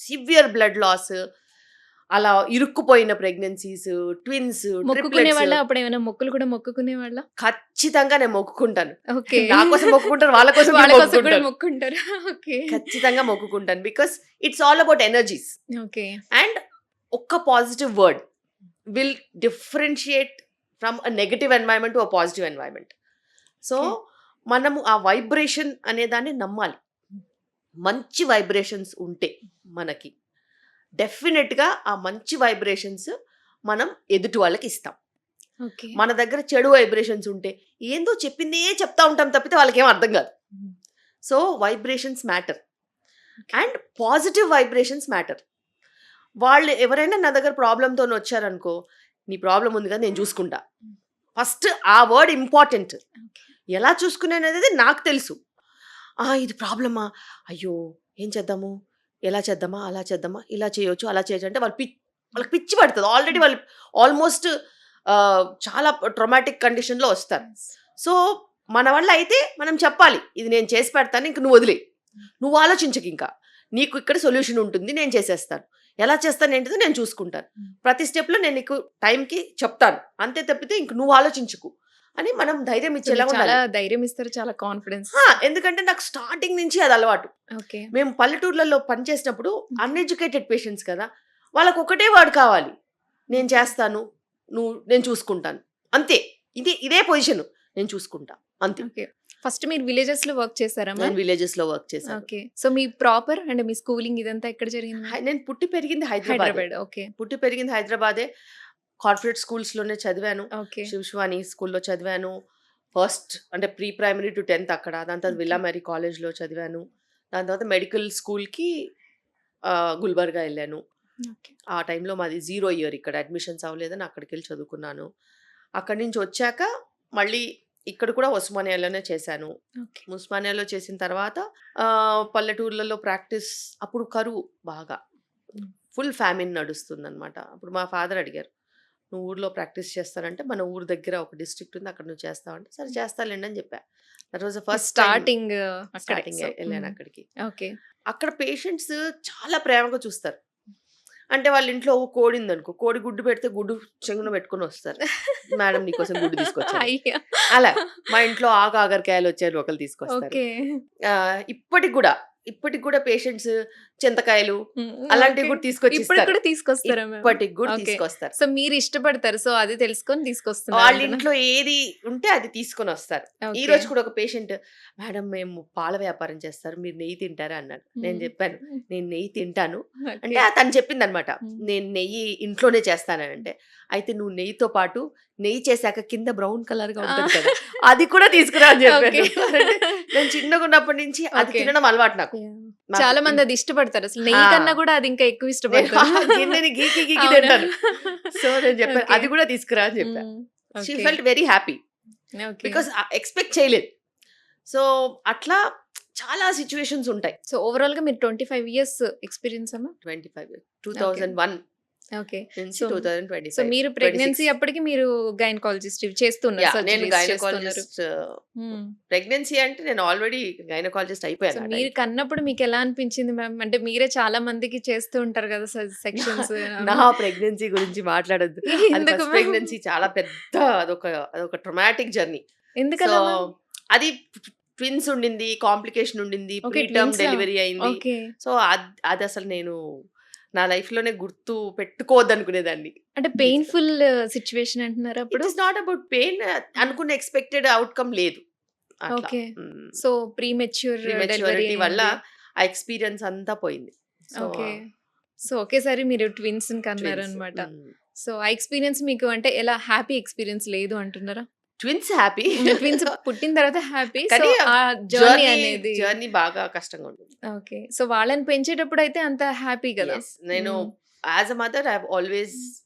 severe blood loss, అలా ఇరుక్కుపోయిన ప్రెగ్నెన్సీస్, ట్విన్స్, మొక్కుకునే వాళ్ళ అప్పుడు ఏమైనా మొక్కులు కూడా మొక్కుకునే వాళ్ళ? ఖచ్చితంగా నేను మొక్కుకుంటాను. ఓకే. నా కోసం మొక్కుకుంటారు, వాళ్ళ కోసం కూడా మొక్కుంటారు. ఓకే. ఖచ్చితంగా మొక్కుకుంటాను. Because it's all about energies. Okay. And ఒక్క positive word will differentiate from a negative environment to a positive environment. So మనము ఆ వైబ్రేషన్ అనే దాన్ని నమ్మాలి. మంచి వైబ్రేషన్స్ ఉంటే మనకి డెఫినెట్గా ఆ మంచి వైబ్రేషన్స్ మనం ఎదుటి వాళ్ళకి ఇస్తాం. మన దగ్గర చెడు వైబ్రేషన్స్ ఉంటే ఏందో చెప్పిందే చెప్తా ఉంటాం తప్పితే వాళ్ళకి ఏం అర్థం కాదు. So vibrations matter and positive vibrations matter. వాళ్ళు ఎవరైనా నా దగ్గర ప్రాబ్లంతో వచ్చారనుకో, నీ ప్రాబ్లం ఉంది కదా నేను చూసుకుంటా, ఫస్ట్ ఆ వర్డ్ ఇంపార్టెంట్. ఎలా చూసుకునేది నాకు తెలుసు. ఇది ప్రాబ్లమా, అయ్యో ఏం చేద్దాము, ఎలా చేద్దామా, అలా చేద్దామా, ఇలా చేయొచ్చు అలా చేయొచ్చు అంటే వాళ్ళకి పిచ్చి పడుతుంది. ఆల్రెడీ వాళ్ళు ఆల్మోస్ట్ చాలా ట్రామాటిక్ కండిషన్లో వస్తారు. సో మన వల్ల అయితే మనం చెప్పాలి, ఇది నేను చేసి పెడతాను, ఇంక నువ్వు వదిలే, నువ్వు ఆలోచించకు, ఇంకా నీకు ఇక్కడ సొల్యూషన్ ఉంటుంది, నేను చేసేస్తాను, ఎలా చేస్తాను ఏంటిదో నేను చూసుకుంటాను, ప్రతి స్టెప్లో నేను నీకు టైంకి చెప్తాను, అంతే తప్పితే ఇంక నువ్వు ఆలోచించుకు అని మనం ధైర్యం ఇచ్చేలా ఉండాలి. ధైర్యం ఇస్తారు, చాలా కాన్ఫిడెన్స్. ఎందుకంటే నాకు స్టార్టింగ్ నుంచి అది అలవాటు. మేము పల్లెటూర్లలో పనిచేసినప్పుడు అన్ఎడ్యుకేటెడ్ పేషెంట్స్ కదా, వాళ్ళకు ఒకటే వర్డ్ కావాలి, నేను చేస్తాను, నేను చూసుకుంటాను, అంతే. ఇదే పొజిషన్, నేను చూసుకుంటా అంతే. ఫస్ట్ మీరు విలేజెస్ లో వర్క్ చేశారా? నేను విలేజెస్ లో వర్క్ చేశాను. ఓకే. సో మీ ప్రాపర్ అంటే మీ స్కూలింగ్ ఇదంతా ఎక్కడ జరిగింది? నేను పుట్టి పెరిగింది హైదరాబాద్. ఓకే. పుట్టి పెరిగింది హైదరాబాదే. కార్పొరేట్ స్కూల్స్ లోనే చదివాను. శివశివాని స్కూల్లో చదివాను. ఫస్ట్ అంటే ప్రీ ప్రైమరీ టు 10th అక్కడ, దాని తర్వాత విల్లా మేరీ కాలేజ్లో చదివాను. దాని తర్వాత మెడికల్ స్కూల్కి గుల్బర్గా వెళ్ళాను. ఓకే. ఆ టైంలో మాది 0 ఇయర్, ఇక్కడ అడ్మిషన్స్ అవ్వలేదని అక్కడికెళ్ళి చదువుకున్నాను. అక్కడి నుంచి వచ్చాక మళ్ళీ ఇక్కడ కూడా ఉస్మానియాలోనే చేశాను. ఓకే. ఉస్మానియాలో చేసిన తర్వాత పల్లెటూర్లలో ప్రాక్టీస్, అప్పుడు కరువు బాగా. హ్మ్. ఫుల్ ఫ్యామిన్ నడుస్తుందనమాట. అప్పుడు మా ఫాదర్ అడిగారు, "నువ్వు ఊర్లో ప్రాక్టీస్ చేస్తానంటే మన ఊరు దగ్గర ఒక డిస్ట్రిక్ట్ ఉంది, అక్కడ నువ్వు చేస్తావంటే" సరే చేస్తాలేండి అని చెప్పా. That was the first starting అక్కడే. స్టార్టింగ్ సో వెళ్ళాను అక్కడికి. ఓకే. అక్కడ పేషెంట్స్ చాలా ప్రేమగా చూస్తారు. అంటే వాళ్ళ ఇంట్లో ఓ కోడి ఉందనుకో, కోడి గుడ్డు పెడితే గుడ్డు చెంగున పెట్టుకొని వస్తారు. "మేడం నీకోసం గుడ్డు తీసుకొచ్చాను." అయ్యో! అలా మా ఇంట్లో ఆగాగరకాయలు వచ్చారు ఒకళ్ళు తీసుకొస్తారు. ఓకే. ఇప్పటికి కూడా పేషెంట్స్ చింతకాయలు హ్మ్. అలాంటివి ఓకే. కూడా తీసుకొచ్చి ఇప్పటికి ఇస్తారు. కూడా తీసుకొస్తారా మ్యామ్? ఇప్పటికి కూడా ఓకే. తీసుకొస్తారు. సో మీరు ఇష్టపడతారు. సో అది తెలుసుకొని వాళ్ళ తీసుకొస్తున్నారంటున్నా. ఇంట్లో ఏది ఉంటే అది తీసుకొని వస్తారు. ఈ ఓకే. రోజు కూడా ఒక పేషెంట్, "మేడం మేము పాల వ్యాపారం చేస్తారు, మీరు నెయ్యి తింటారా?" అన్నాడు. నేను హ్మ్. చెప్పాను, "నేను నెయ్యి తింటాను." ఓకే. అంటే తను చెప్పిందనమాట, హ్మ్. "నేను నెయ్యి ఇంట్లోనే చేస్తానంటే." "అయితే నువ్వు నెయ్యితో పాటు నెయ్యి చేశాక కింద బ్రౌన్ కలర్‌గా ఆ! ఉంటది కదా! అది కూడా తీసుకురా" అని ఓకే. చెప్పాను. అంటే నేను చిన్నగున్నప్పటి నుంచి అది ఓకే. తినడం అలవాటు నాకు. యాహ్! నాకు చాలా మంది అది ఇష్టపడతారు. అసలు నెయ్యి ఆ! కన్నా కూడా అది ఇంకా ఎక్కువ నేను ఇష్టపడతారు. గిన్నెని గీకి గీకి అవునా? తింటాను. సో నేను చెప్పాను, ఓకే. "అది కూడా తీసుకురా" అని చెప్పా. హ్మ్. She okay. Felt very happy. Okay. Because expect చేయలేదు. సో అట్లా చాలా సిట్యుయేషన్స్ ఉంటాయి. సో ఓవరాల్‌గా మీరు 25 ఇయర్స్ ఎక్స్‌పీరియన్స్ అమ్మా? 25 ఓకే. 2001 ఓకే. నుంచి సో సో 2025, మీరు ప్రెగ్నెన్సీ 26. అప్పటికి మీరు గైనకాలజిస్ట్ ఇవి చేస్తున్నారు. యాహ్! నేను సర్జరీస్ చేస్తున్నారు. గైనకాలజిస్ట్. హ్మ్. ప్రెగ్నెన్సీ అంటే నేను ఆల్రెడీ గైనకాలజిస్ట్ సో అయిపోయాను ఆ మీరు టైంకి. కన్నప్పుడు మీకెలా అనిపించింది మ్యామ్? అంటే మీరే చాలా మందికి చేస్తూ ఉంటారు కదా! సెక్షన్స్ నా ప్రెగ్నెన్సీ గురించి మాట్లాడొద్దు. అది ఎందుకు ఫస్ట్ మ్యామ్? ప్రెగ్నెన్సీ చాలా పెద్ద, అదొక ట్రామాటిక్ జర్నీ. సో ఎందుకలా మ్యామ్? అది ట్విన్స్ ఉండింది, కాంప్లికేషన్ ఉండింది, ఓకే. ప్రీ టర్మ్ ట్విన్సా? డెలివరీ అయింది. ఓకే. సో అది అసలు నేను నా లైఫ్‌లోనే గుర్తు పెట్టుకోవద్దనుకునేదాన్ని. అంటే నిజంగా. పెయిన్‌ఫుల్ సిట్యుయేషన్ అంటున్నారా ఇట్ అప్పుడు? Is not about pain. అనుకున్న ఎక్స్‌పెక్టెడ్ ఔట్‌కమ్ లేదు. అట్లా. ఓకే. హ్మ్. సో ప్రీమెచ్యూర్ డెలివరీ ప్రీమెచ్యూరిటీ వల్ల అయింది. ఆ ఎక్స్‌పీరియన్స్ అంతా పోయింది. So okay. సో ఒకేసారి మీరు ట్విన్స్‌ని ట్విన్స్. కన్నారనమాట. హ్మ్. సో ఆ ఎక్స్‌పీరియన్స్ మీకు అంటే ఎలా హ్యాపీ ఎక్స్‌పీరియన్స్ లేదు అంటున్నారా? Twins happy. ట్విన్స్ పుట్టిన తర్వాత హ్యాపీ. సో కానీ ఆ జర్నీ అనేది జర్నీ బాగా కష్టంగా ఉంటుంది. ఓకే. సో వాళ్ళని పెంచేటప్పుడు అయితే అంత హ్యాపీ కదా! యెస్. నేను hmm. As a mother I have always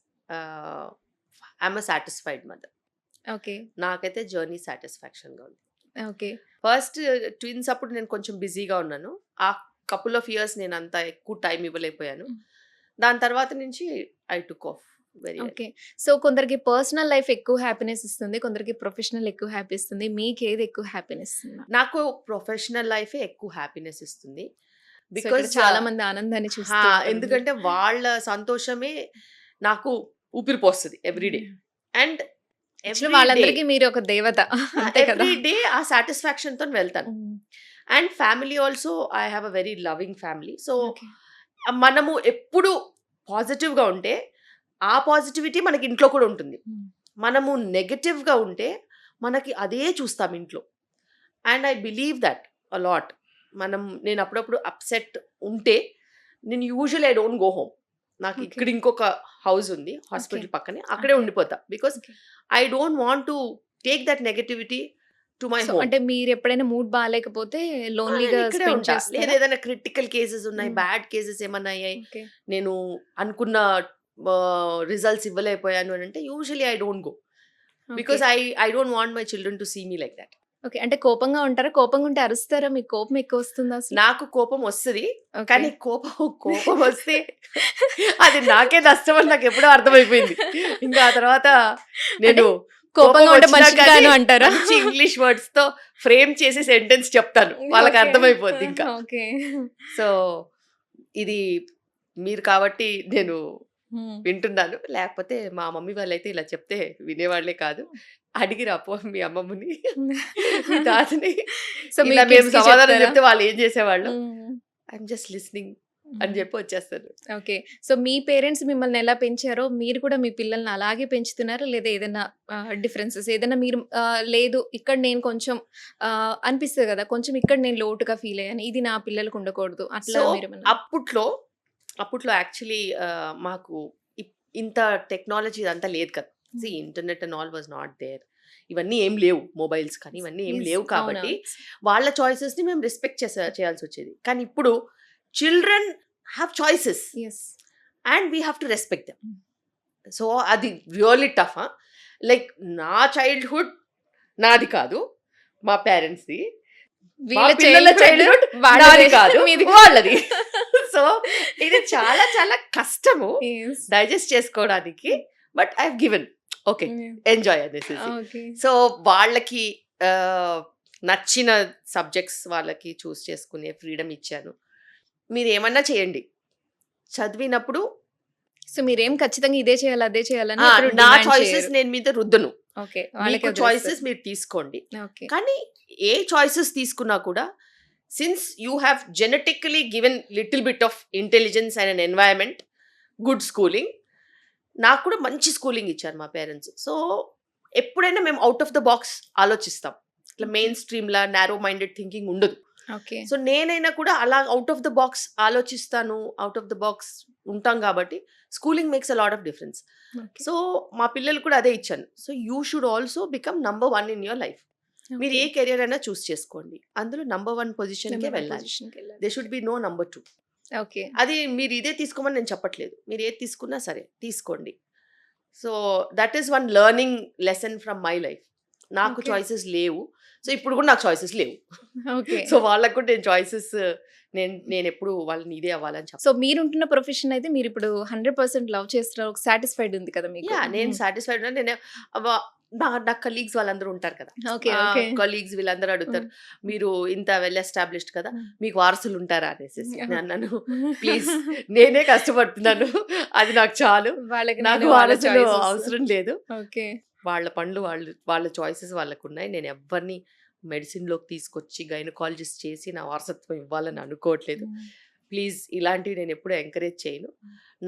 ah, I am a satisfied mother. Okay. నాకైతే జర్నీ సాటిస్ఫాక్షన్‌గా ఉంది. ఓకే. ఫస్ట్ ట్విన్స్ అప్పుడు నేను కొంచెం బిజీగా ఉన్నాను. ఆ కపుల్ ఆఫ్ ఇయర్స్ నేను అంత ఎక్కువ టైం ఇవ్వలేకపోయాను. హ్మ్. దాని తర్వాత నుంచి I took off very well. Okay. So కొందరికి పర్సనల్ లైఫ్ ఎక్కువ హ్యాపీనెస్ ఇస్తుంది. కొందరికి ప్రొఫెషనల్ ఎక్కువ హ్యాపీ ఇస్తుంది. మీకేది ఎక్కువ హ్యాపీనెస్ ఇస్తుంది? నాకు ప్రొఫెషనల్ లైఫే ఎక్కువ హ్యాపీనెస్ ఇస్తుంది. సో ఇక్కడ బికాజ్ చాలా మంది ఆనందాన్ని చూస్తూ ఉంటారు. ఎందుకంటే వాళ్ళ సంతోషమే నాకు ఊపిరి పోస్తది ఎవ్రీ డే. హ్మ్. అండ్ యాక్చువల్లీ ఎవ్రీ డే వాళ్ళందరికీ మీరు ఒక దేవత. అంతే కదా! ఎవ్రీ డే ఆ సాటిస్ఫాక్షన్‌తోని వెళ్తాను. హ్మ్. And family also I have a very loving family. So okay. మనము ఎప్పుడు పాజిటివ్‌గా ఉంటే ఆ పాజిటివిటీ మనకి ఇంట్లో కూడా ఉంటుంది. హ్మ్. మనము నెగెటివ్‌గా ఉంటే మనకి అదే చూస్తాం ఇంట్లో. And I believe that a lot. నేను అప్పుడప్పుడు అప్సెట్ ఉంటే నేను usually I don't go home. నాకు ఓకే. ఇక్కడ ఇంకొక హౌస్ ఉంది ఓకే. హాస్పిటల్ పక్కనే. అక్కడే ఓకే. ఉండిపోతా. Because okay. I don't want to take that negativity to my so home. అంటే మీరెప్పుడైనా మూడ్ బాలేకపోతే నేను లోన్‌లీగా ఇక్కడే స్పెండ్ ఉంటా. లేదా చేస్తారా? ఏదైనా క్రిటికల్ కేసెస్ ఉన్నాయి, హ్మ్. బ్యాడ్ కేసెస్ ఏమన్నా అయ్యాయి, ఓకే. నేను అనుకున్న రిజల్ట్స్ ఇవ్వలేకపోయాను అని అంటే usually I don't go. Okay. Because I don't want my children to see me like that. Okay. అంటే కోపంగా ఉంటారా? కోపంగా ఉంటే అరుస్తారా? మీకు కోపం ఎక్కువొస్తుందా అసలు? నాకు కోపం వస్తది. ఓకే. కానీ కోపం వస్తే అది నాకే నష్టం అని నాకెప్పుడో అర్థమైపోయింది. ఇంకా ఆ తర్వాత అంటే నేను కోపం కోపంగా ఉంటే వచ్చినా మంచిది కానీ కాను అంటారా? మంచి ఇంగ్లీష్ వర్డ్స్‌తో ఫ్రేమ్ చేసి సెంటెన్స్ చెప్తాను. వాళ్ళకి ఓకే. అర్థమైపోద్ది ఇంకా. ఓకే. సో ఇది మీరు కాబట్టి నేను హ్మ్. వింటున్నాను. లేకపోతే మా మమ్మీ వాళ్ళైతే ఇలా చెప్తే వినేవాళ్ళే కాదు. అడిగిరా పో మీ అమ్మమ్మని, మీ తాతని. సో మీ ఇలా మేము కిడ్స్‌కి సమాధానం చెప్తారా? చెప్తే వాళ్ళు ఏం చేసేవాళ్ళు? హ్మ్. ఐయామ్ జస్ట్ లిస్టెనింగ్ అని హ్మ్. చెప్పి వచ్చేస్తాను. ఓకే. సో మీ పేరెంట్స్ మిమ్మల్ని ఎలా పెంచారో మీరు కూడా మీ పిల్లల్ని అలాగే పెంచుతున్నారా? లేదా ఏదైనా డిఫరెన్సెస్ ఏదైనా మీరు లేదు ఇక్కడ నేను కొంచెం అనిపిస్తది కదా! కొంచెం ఇక్కడ నేను లోటుగా ఫీల్ అయ్యాను. ఇది నా పిల్లలకి ఉండకూడదు. అట్లా సో మీరేమన్నా అప్పట్లో యాక్చువల్లీ మాకు ఇంత టెక్నాలజీ ఇదంతా లేదు కదా. See hmm. Internet and all was not there. ఇవన్నీ ఏం లేవు. మొబైల్స్ కానీ ఇవన్నీ ఏం యెస్. లేవు కాబట్టి అవునవును. వాళ్ళ చాయిసెస్‌ని మేము రెస్పెక్ట్ చేయాల్సొచ్చేది. కానీ ఇప్పుడు children have choices. Yes. And we have to respect them. So అది రియల్లీ టఫ్. లైక్ నా చైల్డ్హుడ్ నాది కాదు, మా పేరెంట్స్ది. మా వీళ్ళ పిల్లల చైల్డ్హుడ్ వాళ్ళది, నాది కాదు, మీది. వాళ్ళది. సో ఇది చాలా చాలా కష్టము Yes. డైజెస్ట్ చేసుకోవడానికి. But I have given okay enjoy అనేసి. Okay. సో వాళ్ళకి నచ్చిన సబ్జెక్ట్స్ వాళ్ళకి చూస్ చేసుకునే ఫ్రీడమ్ ఇచ్చాను. మీరు ఏమన్నా చేయండి, చదివినప్పుడు సో మీరేం ఖచ్చితంగా ఇదే చేయాలి అదే చేయాలని నా చాయిసెస్ నేను మీద రుద్దను. ఓకే మీకు చాయిసెస్ మీరు తీసుకోండి. ఓకే కానీ ఏ చాయిసెస్ తీసుకున్నా కూడా, since you have genetically given little bit of intelligence and an environment, good schooling, నాకు కూడా మంచి స్కూలింగ్ ఇచ్చారు మా పేరెంట్స్. సో ఎప్పుడైనా మేము అవుట్ ఆఫ్ ద బాక్స్ ఆలోచిస్తాం. ఇట్లా మెయిన్ స్ట్రీమ్లా నారో మైండెడ్ థింకింగ్ ఉండదు. ఓకే సో నేనైనా కూడా అలా అవుట్ ఆఫ్ ద బాక్స్ ఆలోచిస్తాను, అవుట్ ఆఫ్ ద బాక్స్ ఉంటాం కాబట్టి schooling makes a lot of difference. So మా పిల్లలు కూడా అదే ఇచ్చాను. So you should also become number 1 in your life. మీరు ఏ కెరియర్ అయినా చూస్ చేసుకోండి, అందులో నంబర్ 1 పొజిషన్కే వెళ్ళాలి. They should be no number 2. Okay అది మీరు ఇదే తీసుకోమని నేను చెప్పట్లేదు, మీరు ఏది తీసుకున్నా సరే తీసుకోండి. So that is one learning lesson from my life. నాకు Okay. చాయిసెస్ లేవు, సో ఇప్పుడు కూడా నాకు చాయిసెస్ లేవు. ఓకే సో వాళ్ళకు కూడా నేను చాయిసెస్, నేను ఎప్పుడు వాళ్ళని ఇదే అవ్వాలని చెప్పాను. సో మీరుంటున్న ప్రొఫెషన్ అయితే మీరు ఇప్పుడు 100% లవ్ చేస్తున్నారు, ఒక సాటిస్ఫైడ్ ఉంది కదా మీకు? యా నేను సాటిస్ఫైడ్. నేను నా కలీగ్స్ వాళ్ళందరూ ఉంటారు కదా, ఓకే ఓకే కలీగ్స్ వీళ్ళందరూ అడుగుతారు, మీరు ఇంత వెల్ ఎస్టాబ్లిష్డ్ కదా, మీకు వారసులు ఉంటారా అనేసి. నన్ను ప్లీజ్, నేనే కష్టపడుతున్నాను, అది నాకు చాలు, వాళ్ళకి నాకు వారసులు అవసరం లేదు. ఓకే వాళ్ళ పనులు వాళ్ళ చాయిసెస్ వాళ్ళకు ఉన్నాయి. నేను ఎవరిని మెడిసిన్లోకి తీసుకొచ్చి గైనకాలజిస్ట్ చేసి నా వారసత్వం ఇవ్వాలని అనుకోవట్లేదు. ప్లీజ్, ఇలాంటివి నేను ఎప్పుడూ ఎంకరేజ్ చేయను.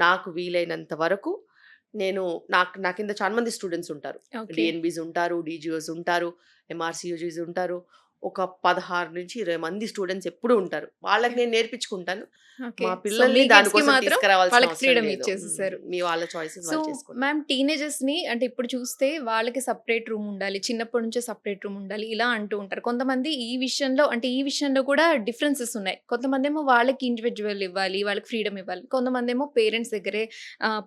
నాకు వీలైనంత వరకు నేను నా కింద చాలా మంది స్టూడెంట్స్ ఉంటారు. ఓకే డిఎన్బీస్ ఉంటారు, డీజీఓస్ ఉంటారు, ఎంఆర్సీయూజీస్ ఉంటారు. ఒక 16 నుంచి 20 మంది స్టూడెంట్స్ ఎప్పుడు ఉంటారు. వాళ్ళకి నేను నేర్పించుకుంటాను. ఓకే మా సో పిల్లల్ని మీ దానికోసం కిడ్స్కి మాత్రం తీసుకురావాల్సిన వాళ్ళకి అవసరం ఫ్రీడమ్ లేదు. ఇచ్చేసేసారు. మీ వాళ్ళ చాయిసెస్ సో వాళ్ళు చేసుకుంటారు. మ్యామ్ టీనేజర్స్ ని అంటే ఇప్పుడు చూస్తే వాళ్ళకి సపరేట్ రూమ్ ఉండాలి, చిన్నప్పటి నుంచే సపరేట్ రూమ్ ఉండాలి ఇలా అంటూ ఉంటారు. కొంతమంది ఈ విషయంలో కూడా డిఫరెన్సెస్ ఉన్నాయి. కొంతమంది ఏమో వాళ్ళకి ఇండివిజువల్ ఇవ్వాలి, వాళ్ళకి ఫ్రీడమ్ ఇవ్వాలి. కొంతమంది ఏమో పేరెంట్స్ దగ్గరే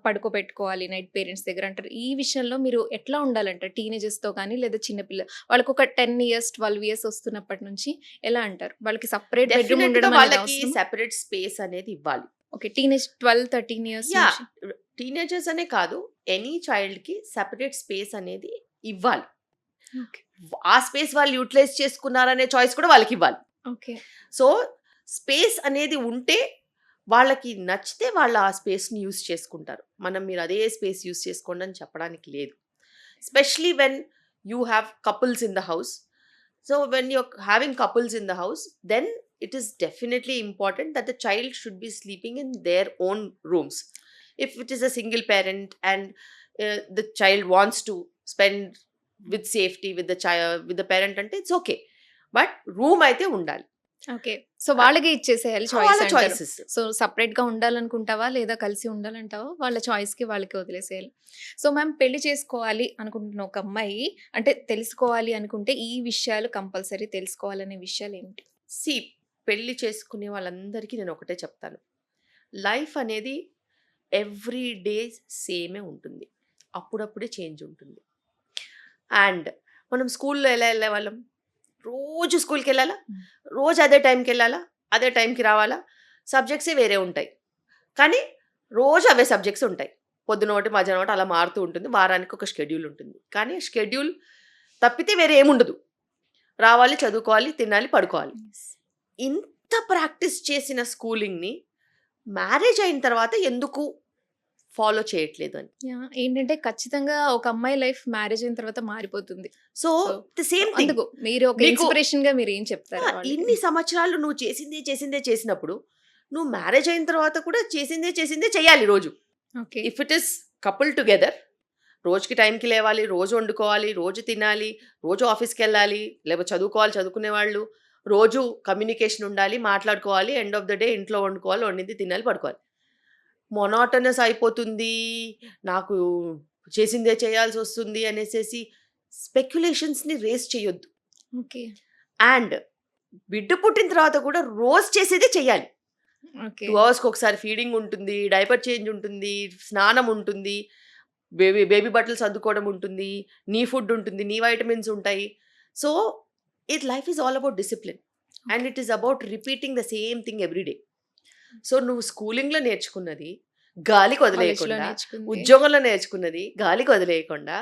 పడుకోబెట్టుకోవాలి నైట్ పేరెంట్స్ దగ్గర అంటారు. ఈ విషయంలో మీరు ఎట్లా ఉండాలంటారు టీనేజర్స్ తో కానీ లేదా చిన్నపిల్ల వాళ్ళకి ఒక 10 years 12 years వస్తున్నప్పటి నుంచి ఎలా అంటారు? వాళ్ళకి సపరేట్ బెడ్రూమ్ డెఫినెట్ గా ఉండడం అనేది వాళ్ళకి అవసరం. సెపరేట్ స్పేస్ అనేది ఇవ్వాలి. ఓకే టీనేజ్ 12-13 years యా, నుంచి టీనేజర్స్ అనే కాదు, ఎనీ చైల్డ్ కి సెపరేట్ స్పేస్ అనేది ఇవ్వాలి. ఓకే ఆ స్పేస్ వాళ్ళు యూటిలైజ్ చేసుకున్నారనే చాయిస్ కూడా వాళ్ళకి ఇవ్వాలి. ఓకే సో స్పేస్ అనేది ఉంటే వాళ్ళకి నచ్చితే వాళ్ళు ఆ స్పేస్ని యూస్ చేసుకుంటారు. మీరు అదే స్పేస్ యూస్ చేసుకోండి అని చెప్పడానికి లేదు. Especially when you have couples in the house. So when you're having couples in the house, then it is definitely important that the child should be sleeping in their own rooms. If it is a single parent and the child wants to spend with safety with the parent ante it's okay, but room అయితే ఉండాలి. Okay so వాళ్ళకి ఇచ్చేసేయాలి choice వాళ్ళ అంటారు. Choices. So separate గా ఉండాలనుకుంటావా లేదా కలిసి ఉండాలంటావా? వాళ్ళ choice కి వాళ్ళకి వదిలేసేయాలి. సో మ్యామ్ పెళ్లి చేసుకోవాలి అనుకుంటున్న ఒక అమ్మాయి అంటే తెలుసుకోవాలి అనుకుంటే ఈ విషయాలు కంపల్సరీ తెలుసుకోవాలనే విషయాలు ఏంటి? సి, పెళ్లి చేసుకునే వాళ్ళందరికీ నేను ఒకటే చెప్తాను, లైఫ్ అనేది ఎవ్రీ డే సేమే ఉంటుంది, అప్పుడప్పుడే చేంజ్ ఉంటుంది. అండ్ మనం స్కూల్లో ఎలా వెళ్ళేవాళ్ళం, రోజు స్కూల్కి వెళ్ళాలా, రోజు అదే టైంకి వెళ్ళాలా, అదే టైంకి రావాలా, సబ్జెక్ట్సే వేరే ఉంటాయి కానీ రోజు అవే సబ్జెక్ట్స్ ఉంటాయి. పొద్దున ఒకటి మధ్యాహ్నం ఒకటి అలా మారుతూ ఉంటుంది. వారానికి ఒక షెడ్యూల్ ఉంటుంది. కానీ షెడ్యూల్ తప్పితే వేరే ఏముండదు. రావాలి, చదువుకోవాలి, తినాలి, పడుకోవాలి. ఇంత ప్రాక్టీస్ చేసిన స్కూలింగ్ని మ్యారేజ్ అయిన తర్వాత ఎందుకు ఫాలో చేయట్లేదు అని. ఏంటంటే ఖచ్చితంగా ఒక అమ్మాయి లైఫ్ మ్యారేజ్ అయిన తర్వాత మారిపోతుంది. సో ద సేమ్ థింగ్, అందుకు మీరు ఒక మీకు- ఇన్స్పిరేషన్ గా మీరు ఏం చెప్తారు వాళ్ళకి? ఇన్ని సంవత్సరాలు నువ్వు చేసిందే చేసినప్పుడు నువ్వు మ్యారేజ్ అయిన తర్వాత కూడా చేసిందే చేయాలి రోజు. Okay if it is couple together, రోజుకి టైంకి లేవాలి, రోజు వండుకోవాలి, రోజు తినాలి, రోజు ఆఫీస్కి వెళ్ళాలి, లేకపోతే చదువుకునే వాళ్ళు రోజు కమ్యూనికేషన్ ఉండాలి, మాట్లాడుకోవాలి, ఎండ్ ఆఫ్ ద డే ఇంట్లో వండుకోవాలి, వండింది తినాలి, పడుకోవాలి. మొనాటనస్ అయిపోతుంది, నాకు చేసిందే చేయాల్సి వస్తుంది అనేసి స్పెక్యులేషన్స్ని రేస్ చేయొద్దు. ఓకే అండ్ బిడ్డ పుట్టిన తర్వాత కూడా రోజు చేసేదే చెయ్యాలి. ఓకే. 2 అవర్స్‌కి ఒకసారి ఫీడింగ్ ఉంటుంది, డైపర్ చేంజ్ ఉంటుంది, స్నానం ఉంటుంది, బేబీ బట్టలు సర్దుకోవడం ఉంటుంది, నీ ఫుడ్ ఉంటుంది, నీ వైటమిన్స్ ఉంటాయి. So, life is all about discipline and it is about repeating the same thing every day. So, నువ్వు స్కూలింగ్‌లో నేర్చుకున్నది గాలికి కాలేజ్‌లో వదిలేయకుండా, నేర్చుకుంది. ఉద్యోగంలో నేర్చుకున్నది గాలికి వదిలేయకుండా,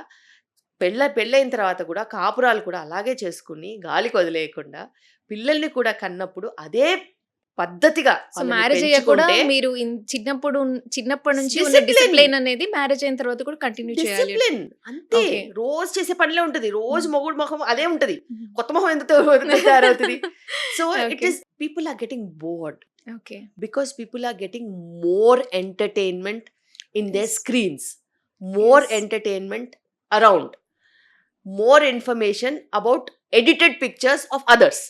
పెళ్ళైన తర్వాత కూడా కాపురాలు కూడా అలాగే చేసుకుని గాలికి వదిలేయకుండా, పిల్లల్ని కూడా కన్నప్పుడు అదే పద్ధతిగా సో వాళ్ళని మ్యారేజ్ అయ్యాక కూడా పెంచుకుంటే మీరు చిన్నప్పటి నుంచి ఉన్న Discipline. డిసిప్లిన్ అనేది మ్యారేజ్ అయిన తర్వాత కూడా కంటిన్యూ చేయాలి. డిసిప్లిన్ అంతే. Okay. రోజు చేసే పనిలే ఉంటది. రోజు Mm. మొగుడు మొహం అదే ఉంటది. Mhm. కొత్త మొహం ఎందుకు తయారవుతుంది? So it Okay. Is people are getting bored okay. because people are getting more entertainment in their screens, more Yes. entertainment around, more information about edited pictures of others,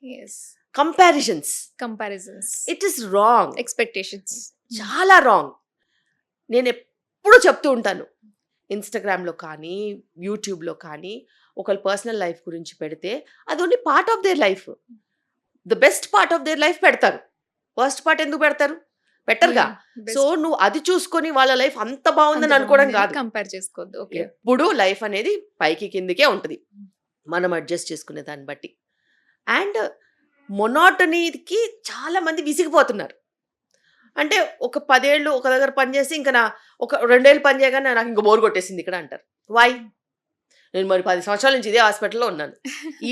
yes, comparisons. comparisons, It is wrong. expectations. చాలా wrong. నేను ఎప్పుడు చెప్తూ ఉంటాను, ఇన్స్టాగ్రామ్లో కానీ యూట్యూబ్లో కానీ ఒకళ్ళ పర్సనల్ లైఫ్ గురించి పెడితే అది only part of their life. The best part of their life పెడతారు. వర్స్ట్ పార్ట్ ఎందుకు పెడతారు? పెట్టరుగా. సో నువ్వు అది చూసుకొని వాళ్ళ లైఫ్ అంత బాగుందని అనుకోవడం కాదు. కంపేర్ చేసుకోవద్దు. ఓకే. ఎప్పుడు లైఫ్ అనేది పైకి కిందకే ఉంటుంది, మనం అడ్జస్ట్ చేసుకునే దాన్ని బట్టి. అండ్ మొనాటనీకి చాలా మంది విసిగిపోతున్నారు. అంటే ఒక 10 ఏళ్ళు ఒక దగ్గర పని చేసి ఇంకా ఒక 2 ఏళ్ళు పని చేయగానే నాకు ఇంకా బోర్ కొట్టేసింది ఇక్కడ అంటారు. వై? నేను మరి 10 సంవత్సరాల నుంచి ఇదే హాస్పిటల్లో ఉన్నాను.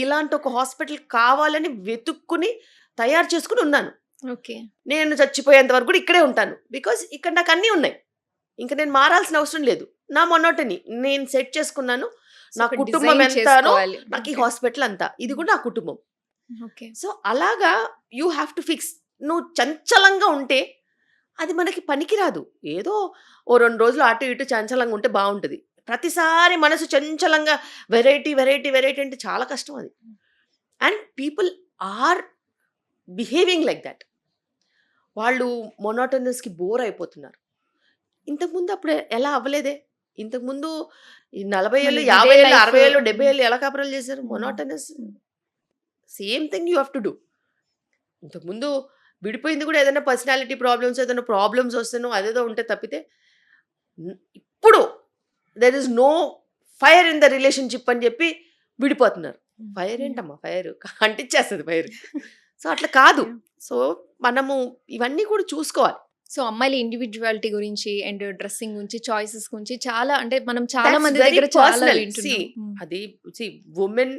ఇలాంటి ఒక హాస్పిటల్ కావాలని వెతుక్కుని తయారు చేసుకుని ఉన్నాను. ఓకే. నేను చచ్చిపోయేంత వరకు కూడా ఇక్కడే ఉంటాను. బికాజ్ ఇక్కడ నాకు అన్నీ ఉన్నాయి. ఇంకా నేను మారాల్సిన అవసరం లేదు. నా మొనోటనీ నేను సెట్ చేసుకున్నాను. నా కుటుంబం ఎంతనో నాకు ఈ హాస్పిటల్ అంతా, ఇది కూడా నా కుటుంబం. ఓకే. సో అలాగా యూ హ్యావ్ టు ఫిక్స్. నువ్వు చంచలంగా ఉంటే అది మనకి పనికిరాదు. ఏదో ఓ 2 రోజులు అటు ఇటు చంచలంగా ఉంటే బాగుంటుంది. ప్రతిసారి మనసు చంచలంగా వెరైటీ వెరైటీ వెరైటీ అంటే చాలా కష్టం అది. And people are behaving like that. వాళ్ళు మొనోటనస్కి బోర్ అయిపోతున్నారు. ఇంతకుముందు అప్పుడు ఎలా అవ్వలేదే. ఇంతకుముందు 40 ఏళ్ళు, 50 ఏళ్ళు, 60 ఏళ్ళు, 70 ఏళ్ళు ఎలా కాపురాలు చేశారు? Monotonous same thing you have to do. ఇంతకుముందు విడిపోయింది కూడా ఏదైనా పర్సనాలిటీ ప్రాబ్లమ్స్, ఏదైనా ప్రాబ్లమ్స్ వస్తేనో అదేదో ఉంటే తప్పితే, ఇప్పుడు there is no fire in the relationship అని చెప్పి విడిపోతున్నారు. ఫైర్ ఏంటమ్మా? ఫైర్ అంటించేస్తుంది ఫైర్. సో అట్లా కాదు. సో మనము ఇవన్నీ కూడా చూసుకోవాలి. సో అమ్మాయిల ఇండివిడ్యువాలిటీ గురించి అండ్ డ్రెస్సింగ్ గురించి, చాయిసెస్ గురించి చాలా, అంటే మనం చాలా That's మంది very దగ్గర చాలా personal. వింటున్నాం. See, అది women,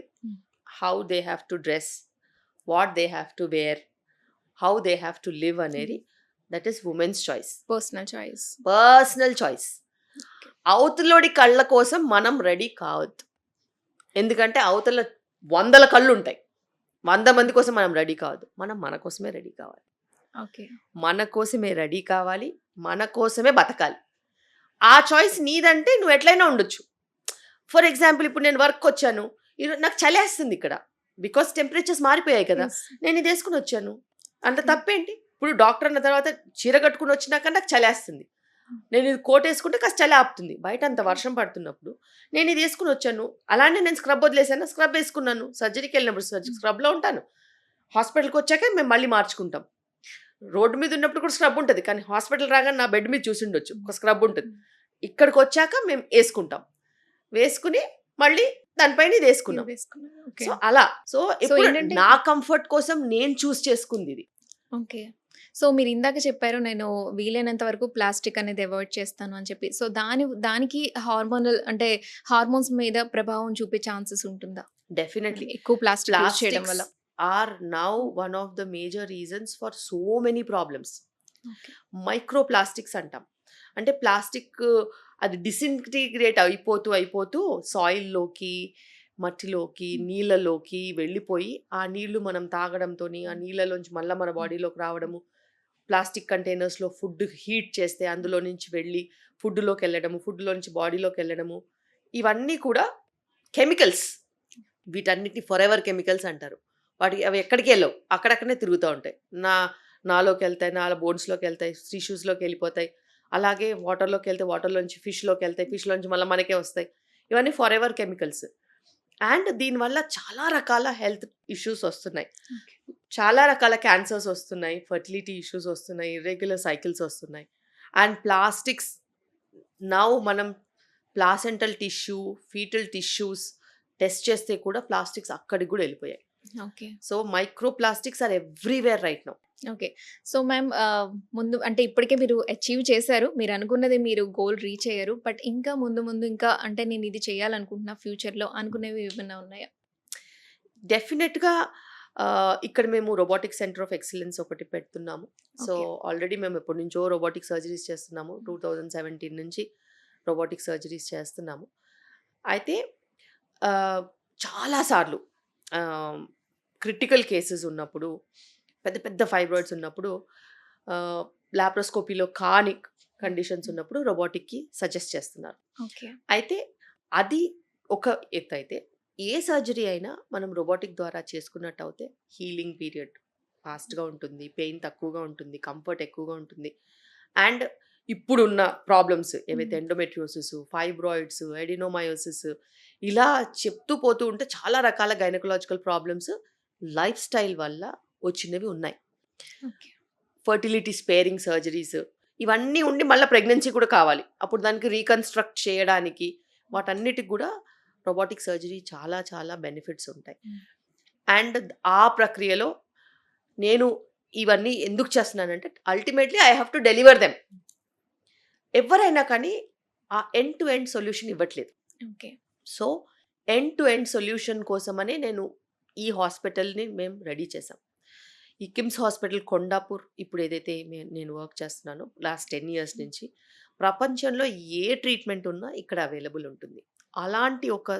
how they have to dress, what they have to wear, how they have to live అనేది that is women's choice, personal choice. Personal choice. అవతలోడి కళ్ళ కోసం మనం రెడీ కావద్దు. ఎందుకంటే అవతల 100 కళ్ళు ఉంటాయి. 100 మంది కోసం మనం రెడీ కావద్దు. మనం మన కోసమే రెడీ కావాలి. ఓకే. మన కోసమే రెడీ కావాలి, మన కోసమే బతకాలి. ఆ చాయిస్ నీదంటే నువ్వు ఎట్లయినా ఉండొచ్చు. ఫర్ ఎగ్జాంపుల్ ఇప్పుడు నేను వర్క్ వచ్చాను, నాకు చలేస్తుంది ఇక్కడ బికాస్ టెంపరేచర్స్ మారిపోయాయి కదా, నేను ఇది వేసుకుని వచ్చాను. అంత తప్పేంటి? ఇప్పుడు డాక్టర్ అన్న తర్వాత చీర కట్టుకుని వచ్చినాక నాకు చలేస్తుంది, నేను ఇది కోట్ వేసుకుంటే కాస్త చలి ఆపుతుంది. బయట అంత వర్షం పడుతున్నప్పుడు నేను ఇది వేసుకుని వచ్చాను. అలానే నేను స్క్రబ్ వదిలేసాను, స్క్రబ్ వేసుకున్నాను. సర్జరీకి వెళ్ళినప్పుడు స్క్రబ్లో ఉంటాను. హాస్పిటల్కి వచ్చాక మేము మళ్ళీ మార్చుకుంటాం. రోడ్డు మీద ఉన్నప్పుడు కూడా స్క్రబ్ ఉంటుంది, కానీ హాస్పిటల్ రాగానే నా బెడ్ మీద చూసి ఉండొచ్చు ఒక స్క్రబ్ ఉంటుంది. ఇక్కడికి వచ్చాక మేము వేసుకుంటాం. వేసుకుని మళ్ళీ దానిపైన ఇది వేసుకున్నాం. సో అలా. సో ఇప్పుడు ఏంటంటే- నా కంఫర్ట్ కోసం నేను చూస్ చేసుకుంది ఇది. ఓకే. సో మీరు ఇందాక చెప్పారు, నేను వీలైనంత వరకు ప్లాస్టిక్ అనేది అవాయిడ్ చేస్తాను అని చెప్పి. సో దానికి హార్మోనల్, అంటే హార్మోన్స్ మీద ప్రభావం చూపే ఛాన్సెస్ ఉంటుందా? డెఫినెట్లీ ఎక్కువ ప్లాస్టిక్ యూజ్ చేయడం వల్ల. are now one of the major reasons for so many problems. Microplastics అంటాం. అంటే ప్లాస్టిక్ అది డిసింటిగ్రేట్ అయిపోతూ సాయిల్లోకి, మట్టిలోకి, నీళ్ళలోకి వెళ్ళిపోయి ఆ నీళ్లు మనం తాగడంతో ఆ నీళ్ళలోంచి మళ్ళీ మన బాడీలోకి రావడము, ప్లాస్టిక్ కంటైనర్స్లో ఫుడ్ హీట్ చేస్తే అందులో నుంచి వెళ్ళి ఫుడ్లోకి వెళ్ళడము, ఫుడ్లో నుంచి బాడీలోకి వెళ్ళడము, ఇవన్నీ కూడా కెమికల్స్. వీటన్నిటిని ఫర్ ఎవర్ కెమికల్స్ అంటారు. వాటికి అవి ఎక్కడికి వెళ్ళవు, అక్కడక్కడనే తిరుగుతూ ఉంటాయి. నాలోకి వెళ్తాయి, నా బోన్స్లోకి వెళ్తాయి, టిష్యూస్లోకి వెళ్ళిపోతాయి. అలాగే వాటర్లోకి వెళ్తే వాటర్లోంచి ఫిష్లోకి వెళ్తాయి, ఫిష్లోంచి మళ్ళీ మనకే వస్తాయి. ఇవన్నీ ఫర్ ఎవర్ కెమికల్స్. అండ్ దీనివల్ల చాలా రకాల హెల్త్ ఇష్యూస్ వస్తున్నాయి. చాలా రకాల క్యాన్సర్స్ వస్తున్నాయి, ఫర్టిలిటీ ఇష్యూస్ వస్తున్నాయి, ఇర్రెగ్యులర్ సైకిల్స్ వస్తున్నాయి. అండ్ ప్లాస్టిక్స్ నౌ మనం placental tissue, fetal tissues test చేస్తే కూడా ప్లాస్టిక్స్ అక్కడికి కూడా వెళ్ళిపోయాయి. Okay. So micro plastics are everywhere right now. Okay. So ma'am ముందు అంటే ఇప్పటికే మీరు అచీవ్ చేశారు. మీరు అనుకున్నది మీరు గోల్ రీచ్ అయ్యారు. బట్ ఇంకా ముందు ముందు ఇంకా అంటే నేను ఇది చేయాలనుకుంటున్నా ఫ్యూచర్‌లో అనుకునేవి ఏమన్నా ఉన్నాయా? డెఫినెట్‌గా ఇక్కడ మేము రోబోటిక్ సెంటర్ ఆఫ్ ఎక్సలెన్స్ ఒకటి పెడుతున్నాము. So okay. ఆల్రెడీ మేము ఎప్పటి నుంచో రోబోటిక్ సర్జరీస్ చేస్తున్నాము. 2017 నుంచి రోబోటిక్ సర్జరీస్ చేస్తున్నాము. అయితే చాలా సార్లు క్రిటికల్ కేసెస్ ఉన్నప్పుడు, పెద్ద పెద్ద ఫైబ్రాయిడ్స్ ఉన్నప్పుడు, లాప్రోస్కోపీలో కాని కండిషన్స్ ఉన్నప్పుడు రోబోటిక్‌కి సజెస్ట్ చేస్తున్నారు. ఓకే. అయితే అది ఒక ఎత్తైతే, ఏ సర్జరీ అయినా మనం రోబోటిక్ ద్వారా చేసుకున్నట్టు అయితే హీలింగ్ పీరియడ్ ఫాస్ట్‌గా ఉంటుంది, పెయిన్ తక్కువగా ఉంటుంది, కంఫర్ట్ ఎక్కువగా ఉంటుంది. అండ్ ఇప్పుడున్న ప్రాబ్లమ్స్ ఏవైతే ఎండోమెట్రియోసిస్, ఫైబ్రాయిడ్స్, అడినోమయోసిస్ ఇలా చెప్తూ పోతూ ఉంటే చాలా రకాల గైనకలాజికల్ ప్రాబ్లమ్స్ లైఫ్ స్టైల్ వల్ల వచ్చినవి ఉన్నాయి. ఓకే. ఫర్టిలిటీ స్పేరింగ్ సర్జరీస్ ఇవన్నీ ఉండి మళ్ళీ ప్రెగ్నెన్సీ కూడా కావాలి. అప్పుడు దానికి రీకన్స్ట్రక్ట్ చేయడానికి వాటన్నిటికి కూడా రోబోటిక్ సర్జరీ చాలా చాలా బెనిఫిట్స్ ఉంటాయి. అండ్ ఆ ప్రక్రియలో నేను ఇవన్నీ ఎందుకు చేస్తున్నానంటే ultimately I have to deliver them. ఎవరైనా కానీ ఆ ఎండ్ టు ఎండ్ సొల్యూషన్ ఇవ్వట్లేదు. Okay. So end to end solution కోసమనే నేను ఈ హాస్పిటల్ని మేము రెడీ చేసాం. ఈ కిమ్స్ హాస్పిటల్ కొండాపూర్ ఇప్పుడు ఏదైతే నేను వర్క్ చేస్తున్నానో లాస్ట్ 10 years నుంచి ప్రపంచంలో ఏ ట్రీట్మెంట్ ఉన్నా ఇక్కడ అవైలబుల్ ఉంటుంది. అలాంటి ఒక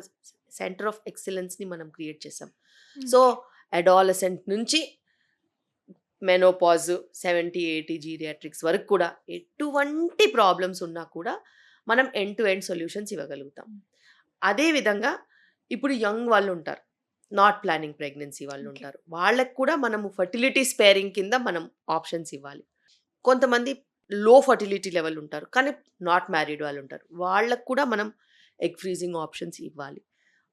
సెంటర్ ఆఫ్ ఎక్సలెన్స్ని మనం క్రియేట్ చేసాం. సో అడాలసెంట్ నుంచి మెనోపాజ్ 70-80 జీరియాట్రిక్స్ వరకు కూడా ఎటువంటి ప్రాబ్లమ్స్ ఉన్నా కూడా మనం ఎండ్ టు ఎండ్ సొల్యూషన్స్ ఇవ్వగలుగుతాం. అదేవిధంగా ఇప్పుడు యంగ్ వాళ్ళు ఉంటారు, నాట్ ప్లానింగ్ ప్రెగ్నెన్సీ వాళ్ళు ఉంటారు, వాళ్ళకు కూడా మనము ఫర్టిలిటీ స్పేరింగ్ కింద మనం ఆప్షన్స్ ఇవ్వాలి. కొంతమంది లో ఫర్టిలిటీ లెవెల్ ఉంటారు కానీ నాట్ మ్యారీడ్ వాళ్ళు ఉంటారు, వాళ్ళకు కూడా మనం ఎగ్ ఫ్రీజింగ్ ఆప్షన్స్ ఇవ్వాలి.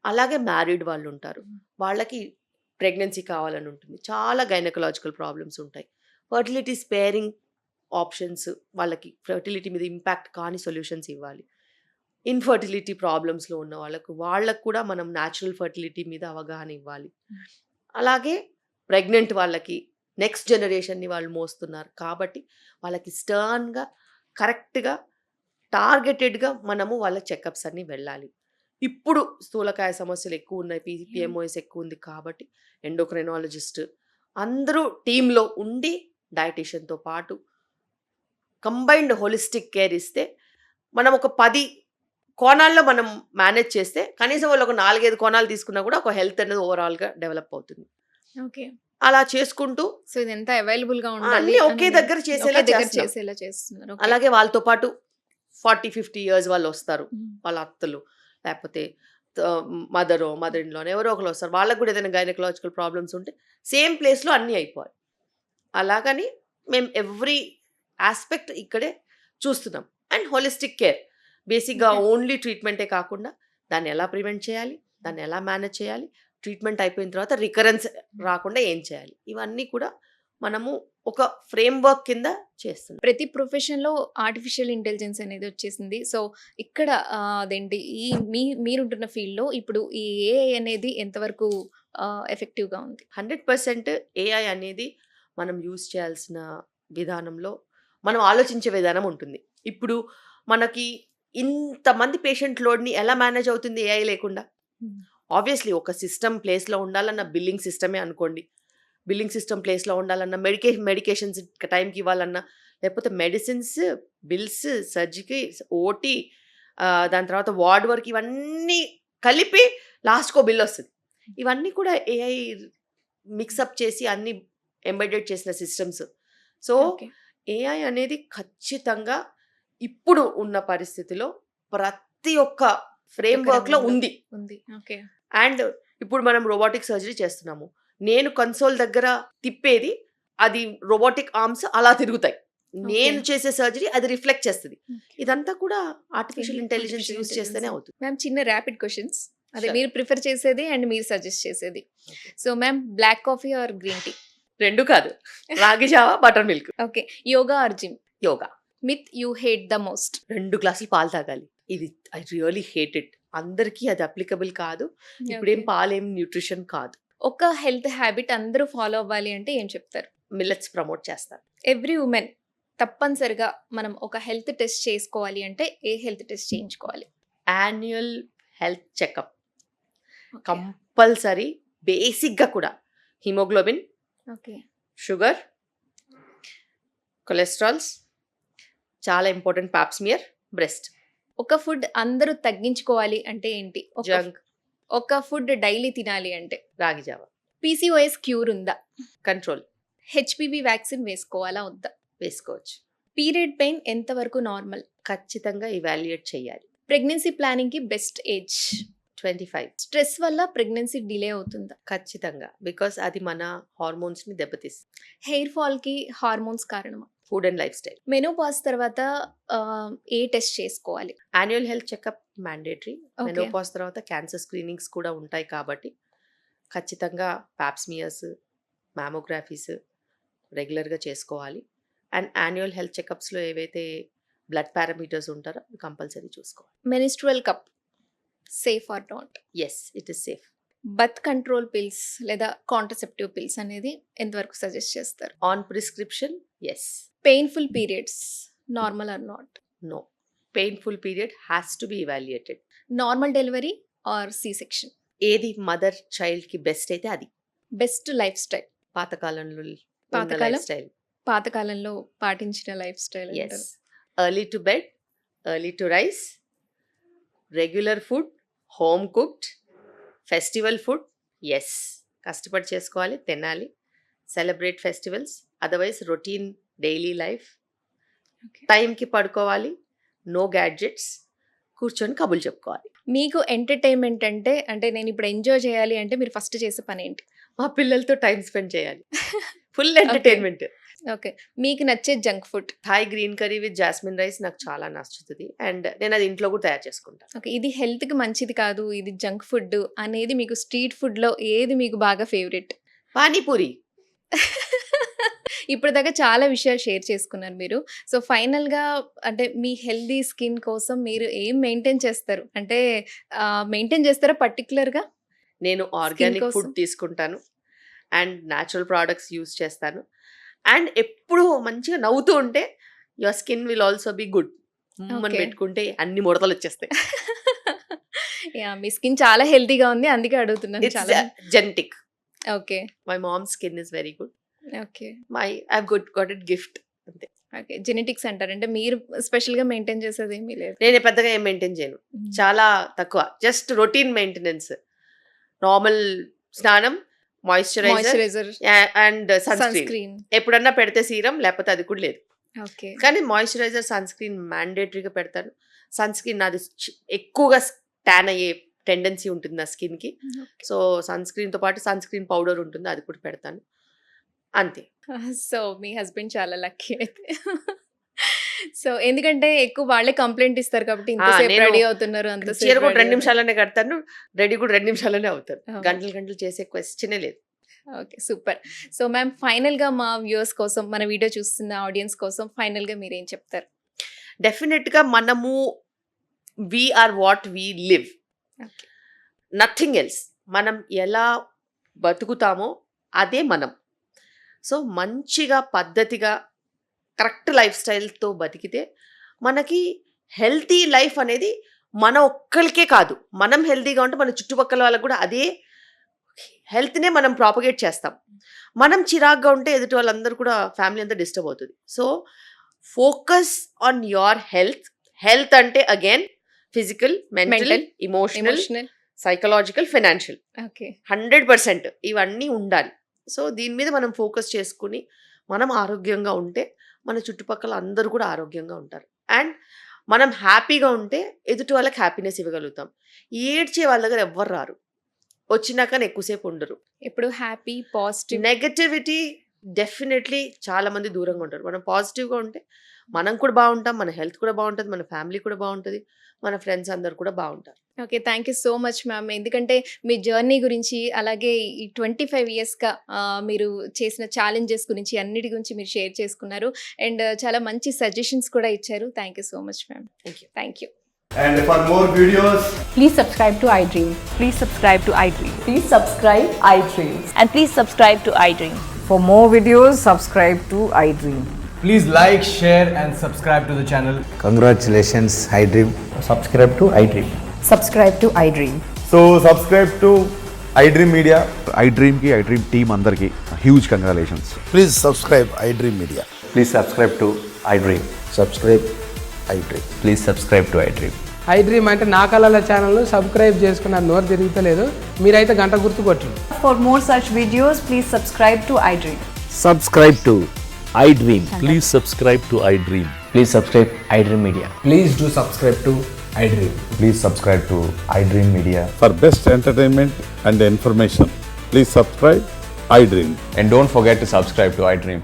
అలాగే మ్యారీడ్ వాళ్ళు ఉంటారు, వాళ్ళకి ప్రెగ్నెన్సీ కావాలని ఉంటుంది, చాలా గైనకలాజికల్ ప్రాబ్లమ్స్ ఉంటాయి, ఫర్టిలిటీ స్పేరింగ్ ఆప్షన్స్, వాళ్ళకి ఫర్టిలిటీ మీద ఇంపాక్ట్ కాని సొల్యూషన్స్ ఇవ్వాలి. ఇన్ఫర్టిలిటీ ప్రాబ్లమ్స్లో ఉన్న వాళ్ళకు కూడా మనం న్యాచురల్ ఫర్టిలిటీ మీద అవగాహన ఇవ్వాలి. అలాగే ప్రెగ్నెంట్ వాళ్ళకి నెక్స్ట్ జనరేషన్ని వాళ్ళు మోస్తున్నారు కాబట్టి వాళ్ళకి స్టర్న్గా కరెక్ట్గా టార్గెటెడ్గా మనము వాళ్ళ చెకప్స్ అన్నీ వెళ్ళాలి. ఇప్పుడు స్థూలకాయ సమస్యలు ఎక్కువ ఉన్నాయి, పిఎంఓఎస్ ఎక్కువ ఉంది కాబట్టి ఎండోక్రైనాలజిస్ట్ అందరూ టీంలో ఉండి డైటీషియన్తో పాటు కంబైన్డ్ హోలిస్టిక్ కేర్ ఇస్తే మనం ఒక 10 కోణాల్లో మనం మేనేజ్ చేస్తే కనీసం వాళ్ళు ఒక 4-5 కోణాలు తీసుకున్నా కూడా ఒక హెల్త్ అనేది ఓవరాల్గా డెవలప్ అవుతుంది. ఓకే. అలా చేసుకుంటూ సో ఇదంతా అవైలబుల్‌గా ఉండాలి అన్నీ ఒకే అని దగ్గర చేసేలా చేస్తున్నాం. చేసేలా చేస్తున్నారు. ఓకే. అలాగే వాళ్ళతో పాటు 40-50 years వాళ్ళు వస్తారు, హ్మ్. వాళ్ళ అత్తలు లేకపోతే మదర్ ఇన్ లానో ఎవరో ఒకరు వస్తారు, వాళ్ళకు కూడా ఏదైనా గైనకలాజికల్ ప్రాబ్లమ్స్ ఉంటే సేమ్ ప్లేస్లో అన్నీ అయిపోవాలి. అలాగని మేము ఎవ్రీ ఆస్పెక్ట్ ఇక్కడే చూస్తున్నాం. అండ్ హోలిస్టిక్ కేర్ బేసిక్గా Okay. ఓన్లీ ట్రీట్మెంటే కాకుండా దాన్ని ఎలా ప్రివెంట్ చేయాలి, దాన్ని ఎలా మేనేజ్ చేయాలి, ట్రీట్మెంట్ అయిపోయిన తర్వాత రికరెన్స్ రాకుండా ఏం చేయాలి, ఇవన్నీ కూడా మనము ఒక ఫ్రేమ్వర్క్ కింద చేస్తున్నాం. ప్రతి ప్రొఫెషన్‌లో ఆర్టిఫిషియల్ ఇంటెలిజెన్స్ అనేది వచ్చేసింది. సో ఇక్కడ అదేంటి ఈ మీరుంటున్న ఫీల్డ్‌లో ఇప్పుడు ఈ ఏఐ అనేది ఎంతవరకు ఎఫెక్టివ్‌గా ఉంది? 100% ఏఐ అనేది మనం యూజ్ చేయాల్సిన విధానంలో మనం ఆలోచించే విధానం ఉంటుంది. ఇప్పుడు మనకి ఇంతమంది పేషెంట్ లోడ్ని ఎలా మేనేజ్ అవుతుంది ఏఐ లేకుండా? ఆబ్వియస్లీ ఒక సిస్టమ్ ప్లేస్లో ఉండాలన్న బిల్లింగ్ సిస్టమే అనుకోండి, బిల్లింగ్ సిస్టమ్ ప్లేస్లో ఉండాలన్నా, మెడికేషన్స్ టైంకి ఇవ్వాలన్నా, లేకపోతే మెడిసిన్స్, బిల్స్, సర్జరీ, ఓటీ, దాని తర్వాత వార్డ్ వర్క్, ఇవన్నీ కలిపి లాస్ట్కో బిల్ వస్తుంది. ఇవన్నీ కూడా ఏఐ మిక్సప్ చేసి అన్ని ఎంబెడెడ్ చేసిన సిస్టమ్స్. So okay. ఏఐ అనేది ఖచ్చితంగా ఇప్పుడు ఉన్న పరిస్థితిలో ప్రతి ఒక్క ఫ్రేమ్వర్క్లో ఉంది. ఉంది. ఓకే. అండ్ ఇప్పుడు మనం రోబోటిక్ సర్జరీ చేస్తున్నాము, నేను కన్సోల్ దగ్గర తిప్పేది అది రోబోటిక్ ఆర్మ్స్ అలా తిరుగుతాయి, నేను చేసే సర్జరీ అది రిఫ్లెక్ట్ చేస్తుంది. ఇదంతా కూడా ఆర్టిఫిషియల్ ఇంటెలిజెన్స్ యూజ్ చేస్తేనే అవుతుంది. మ్యామ్ చిన్న ర్యాపిడ్ క్వశ్చన్స్. అదే Sure. మీరు ప్రిఫర్ చేసేది అండ్ మీరు సజెస్ట్ చేసేది. Okay. So ma'am black coffee or green tea? 2 కాదు. రాగి జావా, butter milk. Okay. Yoga or gym? Yoga. Myth you hate the most? 2 గ్లాసులు పాలు తాగాలి. ఇది ఐ రియల్లీ హేట్ ఇట్. అందరికీ అది అప్లికబుల్ కాదు. ఇప్పుడేం పాలేం న్యూట్రిషన్ కాదు. ఒక హెల్త్ హ్యాబిట్ అందరూ ఫాలో అవ్వాలి అంటే ఏం చెప్తారు? మిల్లెట్స్ ప్రమోట్ చేస్తాను. ఎవ్రీ ఉమెన్ తప్పనిసరిగా మనం ఒక హెల్త్ టెస్ట్ చేసుకోవాలి అంటే ఏ హెల్త్ టెస్ట్ చేయించుకోవాలి? Annual health checkup compulsory. బేసిక్గా కూడా హిమోగ్లోబిన్, ఓకే. షుగర్, కొలెస్ట్రాల్స్, చాలా ఇంపార్టెంట్ పాప్స్మియర్, బ్రెస్ట్. ఒక ఫుడ్ అందరూ తగ్గించుకోవాలి అంటే ఏంటి? జంక్, ఒక ఫుడ్ డైలీ తినాలి అంటే? రాగి జావా. పీసీఓఎస్ క్యూర్ ఉందా? కంట్రోల్ హెచ్పివి వ్యాక్సిన్ వేసుకోవాలా వద్దా? వేసుకోవచ్చు. పీరియడ్ పెయిన్ ఎంతవరకు నార్మల్? ఖచ్చితంగా ఇవాల్యుయేట్ చేయాలి. ప్రెగ్నెన్సీ ప్లానింగ్ కి బెస్ట్ ఏజ్? 25. స్ట్రెస్ వల్ల ప్రెగ్నెన్సీ డిలే అవుతుందా? ఖచ్చితంగా, బికాస్ అది మన హార్మోన్స్ని దెబ్బతీస్తుంది. హెయిర్ ఫాల్ కి హార్మోన్స్ కారణమా? Food and lifestyle. Menopause తర్వాత ఏ టెస్ట్ చేసుకోవాలి? Annual health checkup mandatory. Okay. Menopause తర్వాత క్యాన్సర్ స్క్రీనింగ్స్ కూడా ఉంటాయి కాబట్టి ఖచ్చితంగా పాప్స్మియర్స్, మ్యామోగ్రఫీస్ రెగ్యులర్గా చేసుకోవాలి. అండ్ యాన్యువల్ హెల్త్ చెకప్స్లో ఏవైతే బ్లడ్ పారామీటర్స్ ఉంటారో అవి కంపల్సరీ చూసుకోవాలి. Menstrual cup safe or not? Yes, it is safe. Birth control pills లేదా కాంట్రసెప్టివ్ పిల్స్ అనేది ఎంతవరకు సజెస్ట్ చేస్తారు? On prescription, yes. Painful periods normal or not? No. Painful period has to be evaluated. Normal delivery or C section? ఏది mother చైల్డ్కి best అయితే అది. Best lifestyle? పాతకాలంలో పాతకాలం? Lifestyle. పాతకాలంలో పాటించిన lifestyle yes. Early to bed, early to rise, regular food, home cooked, festival food. Yes, కష్టపడి చేసుకోవాలి, తినాలి, celebrate festivals. Otherwise routine daily life. టైంకి పడుకోవాలి, నో గ్యాడ్జెట్స్, కూర్చొని కబుర్లు చెప్పుకోవాలి. మీకు ఎంటర్టైన్మెంట్ అంటే నేను ఇప్పుడు ఎంజాయ్ చేయాలి అంటే మీరు ఫస్ట్ చేసే పని ఏంటి? మా పిల్లలతో టైం స్పెండ్ చేయాలి. Full entertainment. ఓకే. మీకు నచ్చే junk food? Thai green curry with jasmine rice నాకు చాలా నచ్చుతుంది. అండ్ నేను అది ఇంట్లో కూడా తయారు చేసుకుంటాను. ఓకే. ఇది హెల్త్కి మంచిది కాదు, ఇది జంక్ ఫుడ్ అనేది మీకు స్ట్రీట్ ఫుడ్లో ఏది మీకు బాగా ఫేవరెట్? పానీపూరి. ఇప్పటిదాకా చాలా విషయాలు షేర్ చేసుకున్నారు మీరు. సో ఫైనల్గా అంటే మీ హెల్దీ స్కిన్ కోసం మీరు ఏం మెయింటైన్ చేస్తారు? అంటే మెయింటైన్ చేస్తారా పర్టికులర్గా? నేను ఆర్గానిక్ కోసం? ఫుడ్ తీసుకుంటాను అండ్ న్యాచురల్ ప్రోడక్ట్స్ యూస్ చేస్తాను. అండ్ ఎప్పుడు మంచిగా నవ్వుతూ ఉంటే your skin will also be good. మనం Okay. పెట్టుకుంటే అన్ని ముడతలు వచ్చేస్తాయి. యా, మీ స్కిన్ చాలా హెల్తీగా ఉంది, అందుకే అడుగుతున్నాను. ఇట్స్ చాలా genetic. Okay. My mom skin is very good. Okay. I got it gift. అంతే. ఓకే. జెనెటిక్స్ అంటారు, అంటే మీరు స్పెషల్గా మెయింటైన్ చేసేది ఏమీ లేదు? నేను పెద్దగా ఏం మెయింటైన్ చేయను, చాలా తక్కువ. Just routine maintenance. నార్మల్ స్నానం, moisturiser moisturiser, and sun sunscreen. Screen. ఎప్పుడన్నా పెడితే సీరం, లేకపోతే అది కూడా లేదు. ఓకే. కానీ మాయిశ్చరైజర్, సన్ స్క్రీన్ మ్యాండేటరీగా పెడతాను. సన్ స్క్రీన్ నాది ఎక్కువగా ట్యాన్ అయ్యే టెండెన్సీ ఉంటుంది నా స్కిన్కి. సో సన్ స్క్రీన్తో పాటు సన్ స్క్రీన్ పౌడర్ ఉంటుంది, అది కూడా పెడతాను. అంతే. సో మీ హస్బెండ్ చాలా లక్కీ అయితే. సో ఎందుకంటే ఎక్కువ వాళ్ళే కంప్లైంట్ ఇస్తారు కాబట్టి ఇంతసేపు నేను రెడీ అవుతున్నారు, చీర అంతసేపు కూడా ready 2 అవుతున్నారు. నిమిషాలనే కడతాను, రెడీ కూడా 2 నిమిషాలనే అవుతాను. Oh. గంటలు గంటలు చేసే క్వశ్చనే లేదు. Okay, super. సో మ్యామ్ ఫైనల్గా మా వ్యూవర్స్ కోసం, మన వీడియో చూస్తున్న ఆడియన్స్ కోసం ఫైనల్గా మీరు ఏం చెప్తారు? డెఫినెట్గా మనము we are what we live, okay. Nothing else. మనం ఎలా బతుకుతామో అదే మనం. సో మంచిగా పద్ధతిగా కరెక్ట్ లైఫ్ స్టైల్తో బతికితే మనకి హెల్తీ లైఫ్ అనేది మన ఒక్కరికే కాదు, మనం హెల్తీగా ఉంటే మన చుట్టుపక్కల వాళ్ళకు కూడా అదే హెల్త్నే మనం ప్రాపగేట్ చేస్తాం. మనం చిరాగ్గా ఉంటే ఎదుటి వాళ్ళందరూ కూడా ఫ్యామిలీ అంతా డిస్టర్బ్ అవుతుంది. So focus on your health. Health అంటే again physical, mental, emotional, psychological, financial, okay. 100% ఇవన్నీ ఉండాలి. సో దీని మీద మనం ఫోకస్ చేసుకుని మనం ఆరోగ్యంగా ఉంటే మన చుట్టుపక్కల అందరూ కూడా ఆరోగ్యంగా ఉంటారు. అండ్ మనం హ్యాపీగా ఉంటే ఎదుటి వాళ్ళకి హ్యాపీనెస్ ఇవ్వగలుగుతాం. ఏడ్చే వాళ్ళ దగ్గర ఎవ్వరు రారు, వచ్చినాక ఎక్కువసేపు ఉండరు. ఇప్పుడు హ్యాపీ, పాజిటివ్. నెగటివిటీ డెఫినెట్లీ చాలా మంది దూరంగా ఉంటారు. మనం పాజిటివ్గా ఉంటే మనం కూడా బాగుంటాం, మన హెల్త్ కూడా బాగుంటుంది, మన ఫ్యామిలీ కూడా బాగుంటుంది, మన ఫ్రెండ్స్ అందరు కూడా బాగుంటారు. Okay. Thank you so much ma'am. ఎందుకంటే మీ జర్నీ గురించి, అలాగే ఈ 25 ఇయర్స్‌గా మీరు చేసిన ఛాలెంజెస్ గురించి, అన్నిటి గురించి మీరు షేర్ చేసుకున్నారు. అండ్ చాలా మంచి సజెషన్స్ కూడా ఇచ్చారు. Thank you so much ma'am. Thank you. Thank you. And for more videos, Please subscribe to iDream. Please subscribe to iDream. Please subscribe iDream. And please subscribe to iDream. For more videos, subscribe to iDream. please like, share, and subscribe to the channel. Congratulations, iDream. Subscribe to iDream. Subscribe to iDream. So subscribe to iDream Media. iDream ki iDream team అందరికి huge congratulations. Please subscribe iDream Media. Please subscribe to iDream. Subscribe iDream. Please subscribe to iDream. iDream అంటే నా కళల ఛానల్ను subscribe చేసుకున్నారు, నోరు తిరుగుతలేదు, మీరైతే గంట గుర్తు కొట్టండి. For more such videos, please subscribe to iDream. Subscribe to iDream. Please subscribe to iDream. Please subscribe iDream Media. Please do subscribe to iDream. Please subscribe to iDream Media. For best entertainment and information, please subscribe iDream. And don't forget to subscribe to iDream.